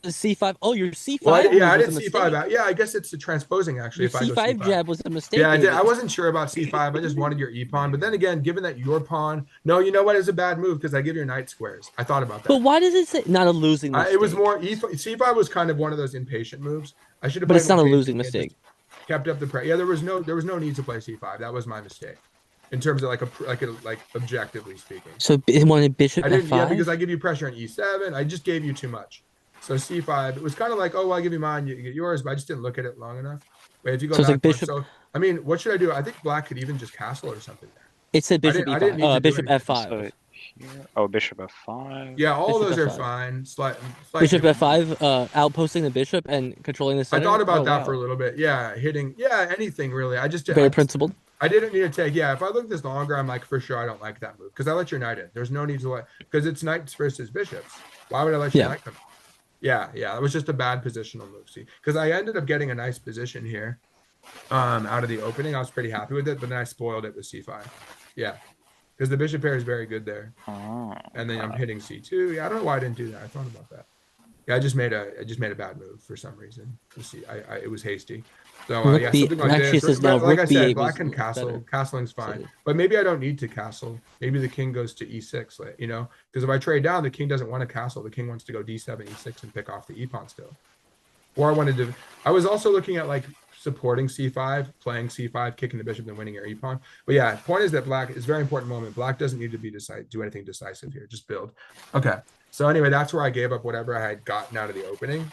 D: C5. Oh, your C5.
A: Well, I did C5 out. Yeah, I guess it's the transposing actually.
D: Your C5 jab was a mistake.
A: Yeah, I did. I wasn't sure about C5. I just wanted your E pawn. But then again, given that your pawn, no, you know what? It's a bad move because I give your knight squares. I thought about that.
D: But why does it say not a losing mistake?
A: It was more C5 was kind of one of those impatient moves. I should have.
D: But it's not a losing mistake.
A: Kept up the pressure. Yeah, there was no need to play C5. That was my mistake. In terms of like objectively speaking.
D: So it wanted bishop
A: f5? Yeah, because I give you pressure on E7. I just gave you too much. So C5, it was kind of like, oh, well, I'll give you mine, you get yours, but I just didn't look at it long enough. But if you go back,
D: bishop.
A: So I mean, what should I do? I think black could even just castle or something there.
D: It said bishop E5. Bishop F5.
B: So here, bishop F5.
A: Yeah, all those are fine.
D: Bishop F5, outposting the bishop and controlling the center.
A: I thought about that for a little bit. Yeah, hitting. Yeah, anything really.
D: Very principled.
A: I didn't need to take. Yeah, if I look this longer, I'm like, for sure, I don't like that move because I let your knight in. There's no need to let because it's knights versus bishops. Why would I let your knight come? Yeah, it was just a bad positional move. See, because I ended up getting a nice position here, out of the opening. I was pretty happy with it, but then I spoiled it with C5. Yeah, because the bishop pair is very good there.
B: Oh,
A: and then I'm hitting C2. Yeah, I don't know why I didn't do that. I thought about that. Yeah, I just made a bad move for some reason. You see, it was hasty. So something like this. Like I said, black can castle. Castling's fine, but maybe I don't need to castle. Maybe the king goes to E6, because if I trade down, the king doesn't want to castle. The king wants to go D7, E6, and pick off the E pawn still. Or I was also looking at like supporting C5, playing C5, kicking the bishop, and winning your E pawn. But yeah, point is that black is a very important moment. Black doesn't need to do anything decisive here. Just build. Okay. So anyway, that's where I gave up whatever I had gotten out of the opening.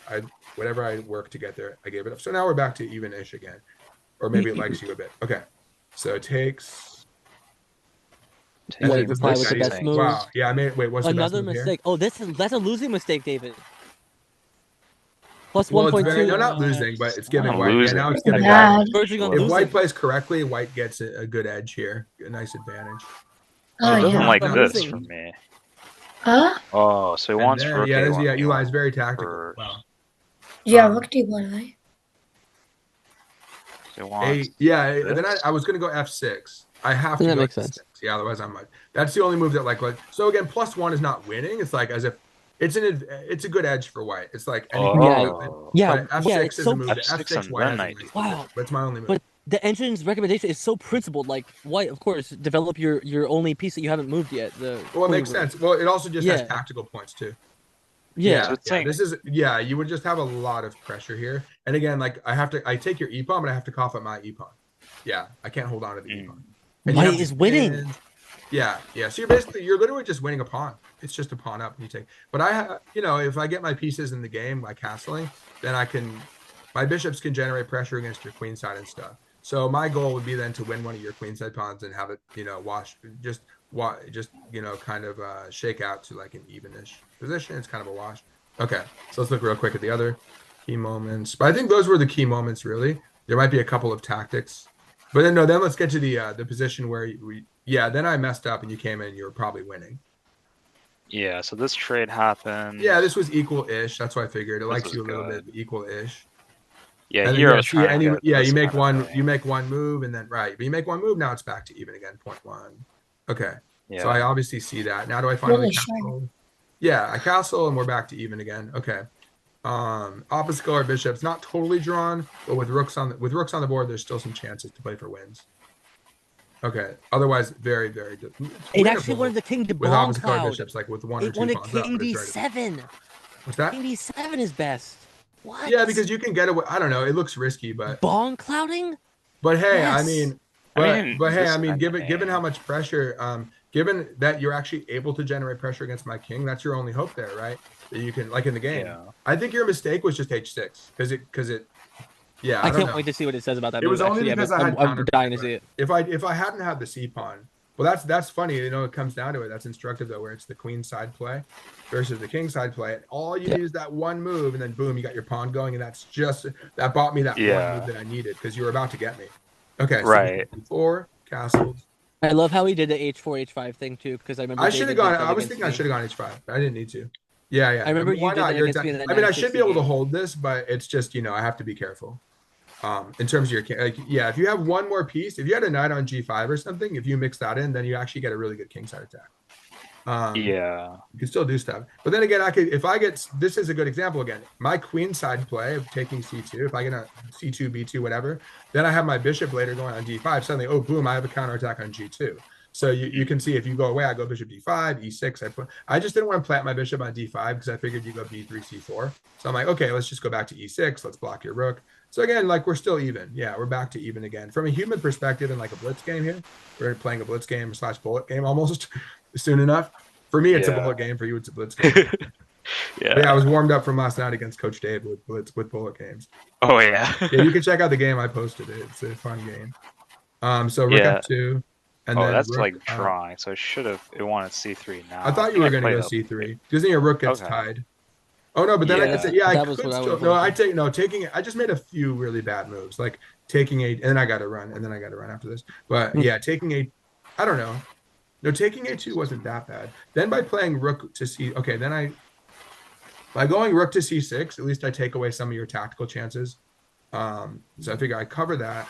A: Whatever I worked to get there, I gave it up. So now we're back to even-ish again. Or maybe it likes you a bit. Okay. So it takes.
D: Wait, reply with the best move.
A: Wow. Yeah, I made. Wait, what's the best move
D: mistake?
A: Here?
D: Oh, that's a losing mistake, David. Plus
A: well,
D: 1.2.
A: No, not losing, but it's giving white.
B: Losing.
A: Yeah, now it's giving white.
D: If
A: white plays correctly, white gets a good edge here. A nice advantage.
B: It doesn't like this for me.
E: Huh?
B: Oh, so he wants rook A1.
A: Yeah, Eli is very tactical. Wow.
E: Yeah, rook D1, right?
B: It wants
A: yeah. And then
B: this?
A: I was gonna go f6. I have to
D: That
A: go
D: makes
A: f6.
D: sense.
A: Yeah, otherwise I'm like that's the only move that like so again +1 is not winning. It's like as if it's a good edge for white. It's like anything can
D: Yeah,
A: happen.
D: yeah,
A: But
D: yeah.
A: f6
D: It's
A: is a
D: so
A: move that
B: F6
A: f6
B: and
A: white
B: then
A: has
B: I
A: against
B: do.
A: the
D: wow.
A: but it's my only move.
D: But the engine's recommendation is so principled. Like, white, of course, develop your only piece that you haven't moved yet. The
A: Well, it
D: queen
A: makes
D: move.
A: sense. Well, it also just has
D: Yeah,
A: tactical points too.
D: yeah.
B: So it's
A: Yeah.
B: saying
A: This is you would just have a lot of pressure here. And again, like I take your e pawn, but I have to cough at my e pawn. Yeah, I can't hold on to the e pawn. And you
D: White
A: have
D: is
A: these
D: winning.
A: pins. Yeah. So you're literally just winning a pawn. It's just a pawn up and you take. But if I get my pieces in the game by castling, then my bishops can generate pressure against your queen side and stuff. So my goal would be then to win one of your queen side pawns and have it, wash kind of shake out to like an evenish position. It's kind of a wash. Okay, so let's look real quick at the other key moments. But I think those were the key moments, really. There might be a couple of tactics, but then let's get to the position where then I messed up and you came in and you were probably winning.
B: yeah. So this trade happened.
A: Yeah, this was equal-ish. That's why I figured it
B: This
A: likes
B: was
A: you a little bit
B: good.
A: equal-ish.
B: Yeah,
A: And then,
B: here I was trying to get
A: you
B: this
A: make
B: kind of
A: one
B: thing.
A: move and then but you make one move, now it's back to even again, 0.1. Okay.
B: Yeah.
A: So I obviously see that. Now do I finally
E: Really
A: castle? Yeah, I castle and we're back to even again. Okay. Opposite color bishops, not totally drawn, but with rooks on the board, there's still some chances to play for wins. Okay. Otherwise, very, very good.
D: It actually wanted the king to
A: with
D: bomb
A: opposite color
D: cloud.
A: bishops, like with one or
D: It
A: two
D: wanted
A: pawns up,
D: king
A: but it's right.
D: d7.
A: What's that?
D: King d7 is best. What?
A: Yeah, because you can get away. I don't know. It looks risky, but
D: bomb clouding.
A: But hey,
D: Yes.
A: I mean, given how much pressure, given that you're actually able to generate pressure against my king, that's your only hope there, right? That you can, like in the game.
B: Yeah.
A: I think your mistake was just h6 because it. Yeah,
D: I
A: don't
D: can't
A: know.
D: wait to see what it says about that.
A: It was
D: move,
A: only
D: actually.
A: because
D: Yeah,
A: I had
D: I'm dying to see it.
A: If I hadn't had the c pawn, well, that's funny. It comes down to it. That's instructive though, where it's the queen side play versus the king side play. And all you need is that one move, and then boom, you got your pawn going, and that bought me that one move that I needed because you were about to get me. Okay, so
B: Right.
A: 4 castles.
D: I love how he did the h4 h5 thing too, because I remember
A: I should have
D: David
A: gone.
D: did that
A: I was
D: against
A: thinking I
D: me.
A: should have gone h5, but I didn't need to. Yeah.
D: I remember you
A: why
D: did
A: not?
D: that
A: You're
D: against me in that
A: I mean, I should be able to
D: 960
A: hold this, but it's just I have to be careful. In terms of your if you have one more piece, if you had a knight on g5 or something, if you mix that in, then you actually get a really good kingside attack.
B: Yeah.
A: You can still do stuff, but then again, this is a good example again. My queen side play of taking c2, if I get a c2, b2, whatever, then I have my bishop later going on d5. Suddenly, oh boom, I have a counterattack on g2. So you can see if you go away, I go bishop d5, e6. I just didn't want to plant my bishop on d5 because I figured you go b3, c4. So I'm like, okay, let's just go back to e6. Let's block your rook. So again, like we're still even. Yeah, we're back to even again. From a human perspective in like a blitz game here, we're playing a blitz game / bullet game almost soon enough. For me, it's a bullet game. For you, it's a blitz game.
B: Yeah.
A: But yeah, I was warmed up from last night against Coach Dave with bullet games.
B: Oh yeah.
A: Yeah, you can check out the game I posted. It's a fun game. So rook f2. And then
B: that's
A: rook,
B: like drawing. So it wanted c3 now.
A: I thought you were going to go c3 because then your rook gets tied. Oh no, but then I could still. No, I just made a few really bad moves, like taking a, and then I got to run, after this. But yeah, taking a, I don't know. No, taking a2 wasn't that bad. Then by playing rook to c, okay, then by going rook to c6, at least I take away some of your tactical chances. So I figure I cover that.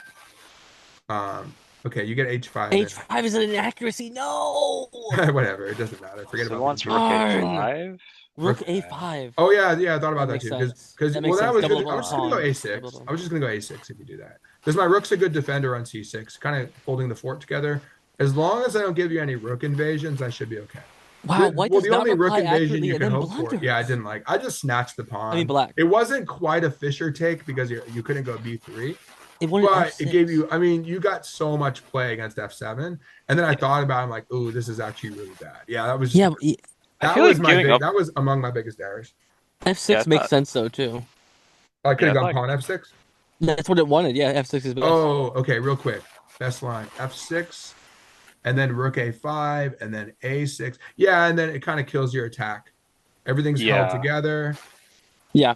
A: Okay, you get h5.
D: h5 is an inaccuracy. No.
A: Whatever, it doesn't matter. Forget about it.
B: Once rook a5.
D: Rook a5.
A: Oh yeah, I thought about that too. Because
D: I was
A: just gonna go a6. I was just gonna go a6 if you do that. Because my rook's a good defender on c6, kind of holding the fort together. As long as I don't give you any rook invasions, I should be okay.
D: Wow, white does
A: the
D: not
A: only rook invasion you
D: and
A: can
D: then
A: hope for. Yeah, I didn't like. I just snatched the pawn.
D: I mean, black.
A: It wasn't quite a Fisher take because you couldn't go b3.
D: But
A: it gave you. I mean, you got so much play against f7, and then I thought about it. I'm like, oh, this is actually really bad. Yeah, that was.
D: Yeah.
A: That was that was among my biggest errors.
D: f6 makes sense though too.
A: I could have gone pawn f6.
D: That's what it wanted. Yeah, f6 is best.
A: Oh, okay. Real quick, best line f6, and then rook a5, and then a6. Yeah, and then it kind of kills your attack. Everything's held together.
D: Yeah.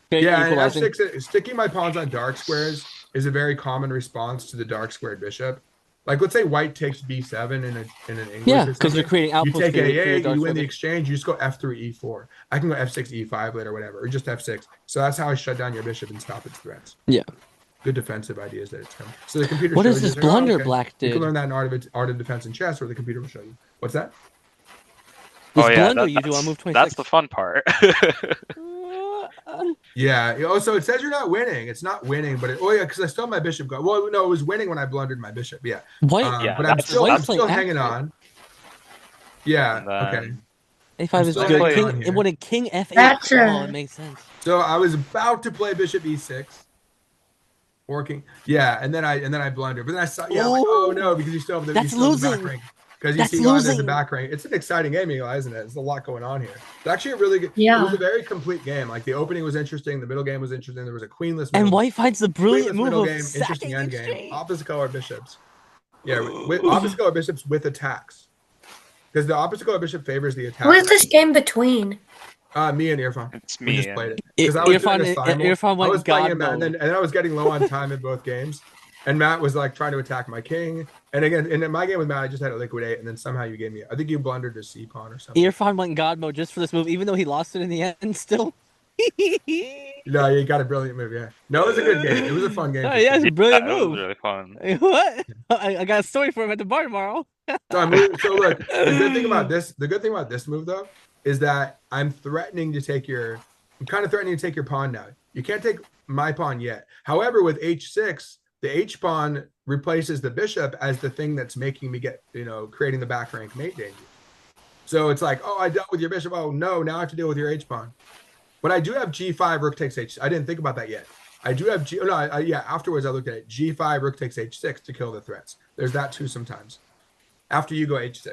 A: Yeah, and f6, sticking my pawns on dark squares is a very common response to the dark squared bishop. Like, let's say white takes b7 in an English.
D: Yeah, because you're creating outposts.
A: You take a8, you win the exchange, you just go f3, e4. I can go f6, e5 later, whatever, or just f6. So that's how I shut down your bishop and stop its threats.
D: Yeah.
A: good defensive ideas that it's coming. So the computer
D: What
A: shows
D: is
A: you,
D: this
A: it's like, oh,
D: blunder
A: okay.
D: black
A: You can
D: did?
A: learn that in art of defense and chess, or the computer will show you. What's that?
D: This
B: Oh yeah,
D: blunder you do on move 26.
B: that's the fun part.
A: Yeah. Oh, so it says you're not winning. It's not winning, but oh yeah, because I still have my bishop. Well, no, it was winning when I blundered my bishop. Yeah.
D: White,
B: Yeah,
A: but I'm
B: that's-
A: still
D: White's playing
A: hanging
D: accurate.
A: on. Yeah.
B: And then-
A: Okay.
D: A5 is
A: still
D: good.
B: hanging
A: on
D: King,
A: here.
D: when a king F8,
E: That's
D: oh, it makes sense.
A: So I was about to play bishop e6. Working. Yeah, and then I blundered. But then I saw, yeah, I'm like, oh no, because you still have the,
D: That's
A: you still have the
D: losing.
A: back rank. Because you
D: That's
A: see on there's a
D: losing.
A: back rank. It's an exciting game, Eli, isn't it? There's a lot going on here. It's actually a really good. It
E: Yeah.
A: was a very complete game. Like the opening was interesting, the middle game was interesting. There was a queenless
D: And
A: middle,
D: White finds the brilliant
A: queenless
D: move
A: middle
D: of
A: game, interesting
D: sacking
A: end game,
D: exchange.
A: opposite color bishops. Yeah, with opposite color bishops with attacks. Because the opposite color bishop favors the attack.
E: Who is this game between?
A: Me and Irfan.
B: It's
A: We
B: me.
A: just played
B: And
A: it. Because I was doing a simul.
D: Irfan
A: I
D: went
A: was playing
D: God
A: it, Matt,
D: mode.
A: and then I was getting low on time in both games. And Matt was like trying to attack my king. And again, in my game with Matt, I just had to liquidate, and then somehow you gave me. I think you blundered a C pawn or something.
D: Irfan went God mode just for this move, even though he lost it in the end. Still.
A: No, you got a brilliant move. Yeah. No, it was a good game. It was a fun game.
D: Oh,
A: for
D: yeah,
A: sure.
D: it's a brilliant
B: it was
D: move.
B: really fun.
D: What? I got a story for him at the bar tomorrow.
A: So look, the good thing about this move though is that I'm threatening to take your. I'm kind of threatening to take your pawn now. You can't take my pawn yet. However, with h6, the h pawn replaces the bishop as the thing that's making me get, creating the back rank mate danger. So it's like, oh, I dealt with your bishop. Oh no, now I have to deal with your h pawn. But I do have g5, rook takes h. I didn't think about that yet. I do have afterwards I looked at it. G5, rook takes h6 to kill the threats. There's that too sometimes. After you go h6.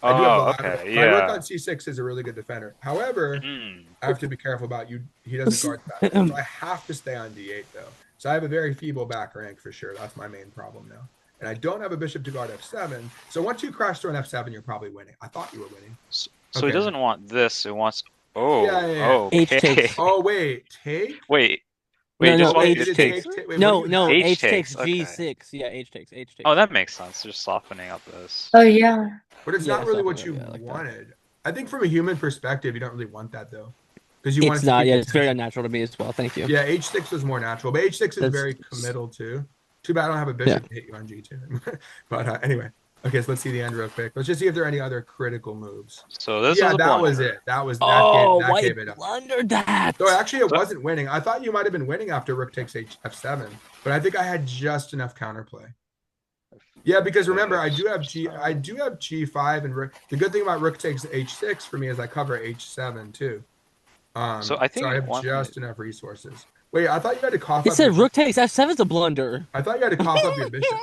A: I do have the ladder.
B: Okay,
A: My rook
B: yeah.
A: on c6 is a really good defender. However,
B: Mm.
A: I have to be careful about you. He doesn't guard that. So I have to stay on d8 though. So I have a very feeble back rank for sure. That's my main problem now. And I don't have a bishop to guard f7. So once you crash through an f7, you're probably winning. I thought you were winning.
B: So
A: Okay.
B: he doesn't want this. He wants. Oh.
A: Yeah.
B: Okay.
D: H takes.
A: Oh wait, take?
B: Wait.
D: No,
B: Wait.
D: no,
B: just want
D: H
B: you to
D: takes.
B: take-
A: Wait,
D: No,
A: what do you
D: no,
A: have?
B: H
D: H
B: takes,
D: takes
B: okay.
D: G6. Yeah, H takes.
B: Oh, that makes sense. Just softening up this.
E: Oh yeah.
A: But it's
D: Yeah,
A: not really what
D: something
A: you
D: like that, like that.
A: wanted. I think from a human perspective, you don't really want that though. Because you want
D: It's
A: it to
D: not.
A: keep
D: Yeah,
A: the
D: it's very
A: tension.
D: unnatural to me as well. Thank you.
A: Yeah, h6 was more natural, but h6 is
D: That's-
A: very committal too. Too bad I don't have a bishop to hit you on g2. But anyway, okay, so let's see the end real quick. Let's just see if there are any other critical moves.
B: So this
A: Yeah,
B: is a
A: that was
B: blunder.
A: it. That was
D: Oh,
A: that
D: White
A: gave it up.
D: blundered that.
A: So actually, it wasn't winning. I thought you might have been winning after rook takes f7, but I think I had just enough counterplay. Yeah, because remember, I do have g5 and rook. The good thing about rook takes h6 for me is I cover h7 too.
B: So I think
A: I have
B: one
A: just
B: thing-
A: enough resources. Wait, I thought you had to cough
D: He
A: up.
D: said
A: your-
D: rook takes F7's a blunder.
A: I thought you had to cough up your bishop.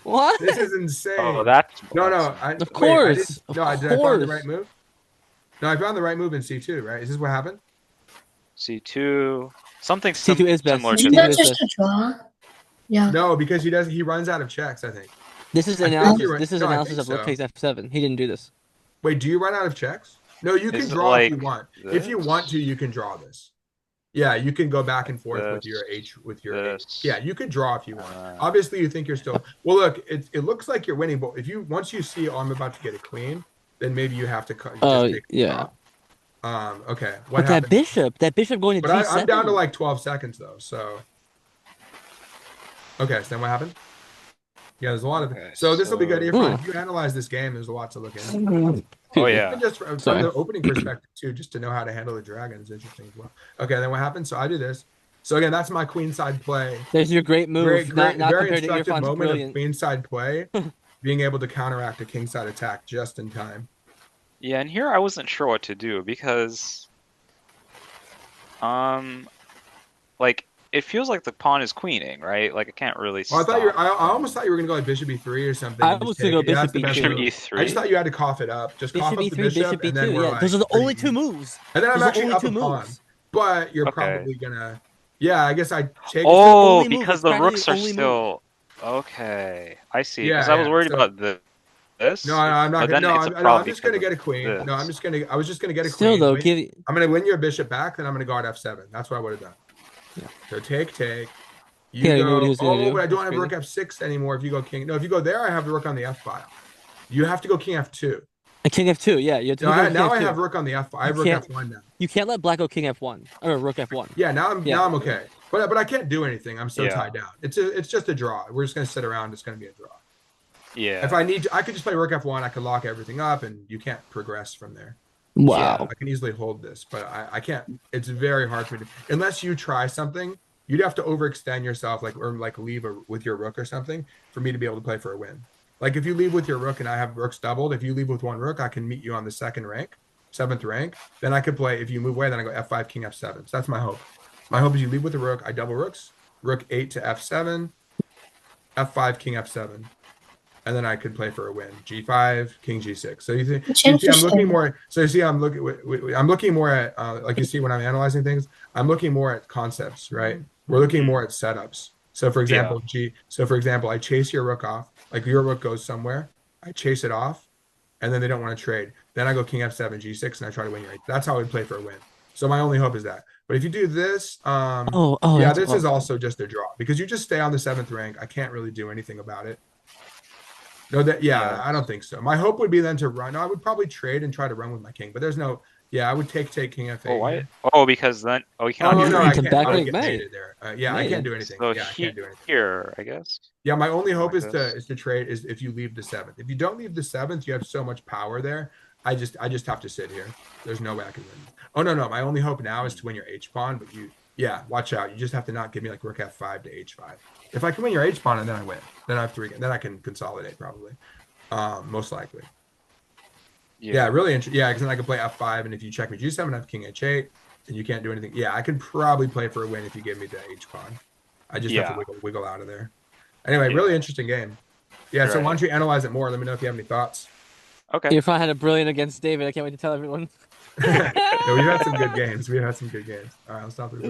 D: What?
A: This is insane.
B: Oh, that's.
A: No.
D: Of course.
A: Did I find the right move? No, I found the right move in c2. Right? Is this what happened?
B: C2. Something
D: C2 is best.
B: similar
D: C2
B: to
E: Isn't that
D: is
B: this.
E: just a draw? Yeah.
A: No, because he runs out of checks. I think.
D: This is
A: I think
D: analysis.
A: you're right.
D: This is
A: No, I
D: analysis
A: think
D: of rook
A: so.
D: takes F7. He didn't do this.
A: Wait, do you run out of checks? No, you can
B: Is it
A: draw if you
B: like
A: want. If you want to, you can draw this. Yeah, you can go back and forth with your H
B: this.
A: Yeah, you can draw if you want.
B: Uh,
A: Obviously, you think you're still. Well, look, it looks like you're winning, but once you see, oh, I'm about to get a queen, then maybe you have to just take the
D: yeah.
A: draw. Okay.
D: But
A: happened?
D: that bishop going to
A: But
D: G7.
A: I'm down to like 12 seconds though, so. Okay, so then what happened? Yeah, there's a lot of.
B: Okay,
A: So this will be good.
B: so-
A: If you analyze this game, there's a lot to look into.
B: Oh yeah.
A: Even just from
D: Sorry.
A: the opening perspective too, just to know how to handle the dragon is interesting as well. Okay, then what happens? So I do this. So again, that's my queenside play.
D: There's your great move.
A: Very
D: not
A: very
D: compared to
A: instructive
D: Irfan's
A: moment
D: brilliant.
A: of queenside play, being able to counteract a kingside attack just in time.
B: Yeah, and here I wasn't sure what to do because, like it feels like the pawn is queening, right? Like I can't really.
A: Well,
B: Stop.
A: I almost thought you were gonna go like bishop e3 or something.
D: I
A: and just
D: was gonna
A: take
D: go
A: it. Yeah, that's the
D: bishop
A: best
B: Bishop
A: move.
B: E3.
A: I just thought you had to cough it up. Just cough
D: Bishop
A: up the
D: E3,
A: bishop,
D: bishop
A: and then
D: E2.
A: we're
D: Yeah,
A: like
D: those are the
A: pretty
D: only two
A: even.
D: moves.
A: And then I'm
D: Those are
A: actually
D: only
A: up
D: two
A: a pawn.
D: moves.
A: But you're
B: Okay.
A: probably gonna. Yeah, I guess I take.
B: Oh,
D: only move.
B: because
D: It's
B: the
D: practically
B: rooks
D: the
B: are
D: only move.
B: still. Okay, I see.
A: Yeah,
B: Because I was
A: yeah,
B: worried
A: so-
B: about this.
A: No, I'm not.
B: But then
A: No,
B: it's a
A: I'm
B: problem
A: just gonna
B: because
A: get a queen.
B: of
A: No,
B: this.
A: I was just gonna get a
D: Still
A: queen.
D: though,
A: Wait. I'm gonna win your bishop back, then I'm gonna guard f7. That's what I would have done.
D: Yeah.
A: So take. You
D: Yeah, you knew what he was gonna do.
A: but I don't
D: That's
A: have rook f6 anymore. If you go king, no, if you go there, I have the rook on the f file. You have to go king f2.
D: A king F2. Yeah, you have to
A: No,
D: go king
A: now I
D: F2.
A: have rook on the f. I have
D: You
A: rook
D: can't-
A: f1 now.
D: You can't let black go king F1 or rook F1.
A: Yeah, now I'm
D: Yeah.
A: okay. But I can't do anything. I'm so
B: Yeah.
A: tied down. It's just a draw. We're just gonna sit around. It's gonna be a draw.
B: Yeah.
A: If I need to, I could just play rook f1. I could lock everything up, and you can't progress from there.
D: Wow.
A: I can easily hold this, but I can't. It's very hard for me to, unless you try something. You'd have to overextend yourself, or leave with your rook or something for me to be able to play for a win. Like if you leave with your rook and I have rooks doubled, if you leave with one rook, I can meet you on the seventh rank. Then I could play. If you move away, then I go f5, king f7. So that's my hope. My hope is you leave with the rook. I double rooks, rook 8 to f7, f5, king f7. And then I could play for a win. G5, king G6. So you see, I'm looking more. So you see, I'm looking more at like you see when I'm analyzing things. I'm looking more at concepts, right? We're looking more at setups. So for example, I chase your rook off. Like your rook goes somewhere, I chase it off, and then they don't want to trade. Then I go king f7, G6, and I try to win your. That's how I would play for a win. So my only hope is that. But if you do this, this is also just a draw because you just stay on the 7th rank. I can't really do anything about it. No, I don't think so. My hope would be then to run. I would probably trade and try to run with my king, but there's no. Yeah, I would take king f8.
B: Oh, why? Oh, because then. Oh, you can't.
A: Oh no, I
D: It's a
A: can't. I would
D: backrank
A: get
D: mate.
A: mated there. I can't do anything.
B: So
A: I can't do anything.
B: Here, I guess.
A: Yeah, my only hope
B: Like
A: is to trade is if you leave the 7th. If you don't leave the 7th, you have so much power there. I just have to sit here. There's no way I can win. Oh no, my only hope now is to win your h pawn, but watch out. You just have to not give me like rook f5 to h5. If I can win your h pawn and then I win, then I have 3 again. Then I can consolidate probably. Most likely. Yeah, really interesting. Yeah, because then I can play f5, and if you check me g7, I have king h8, and you can't do anything. Yeah, I could probably play for a win if you give me the h pawn. I just have to wiggle out of there. Anyway, really interesting game. Yeah, so why don't you analyze it more? Let me know if you have any thoughts.
B: Okay.
D: Irfan had a brilliant against David. I can't wait to tell everyone.
A: Yeah, we've had some good games. All right, I'll stop the recording.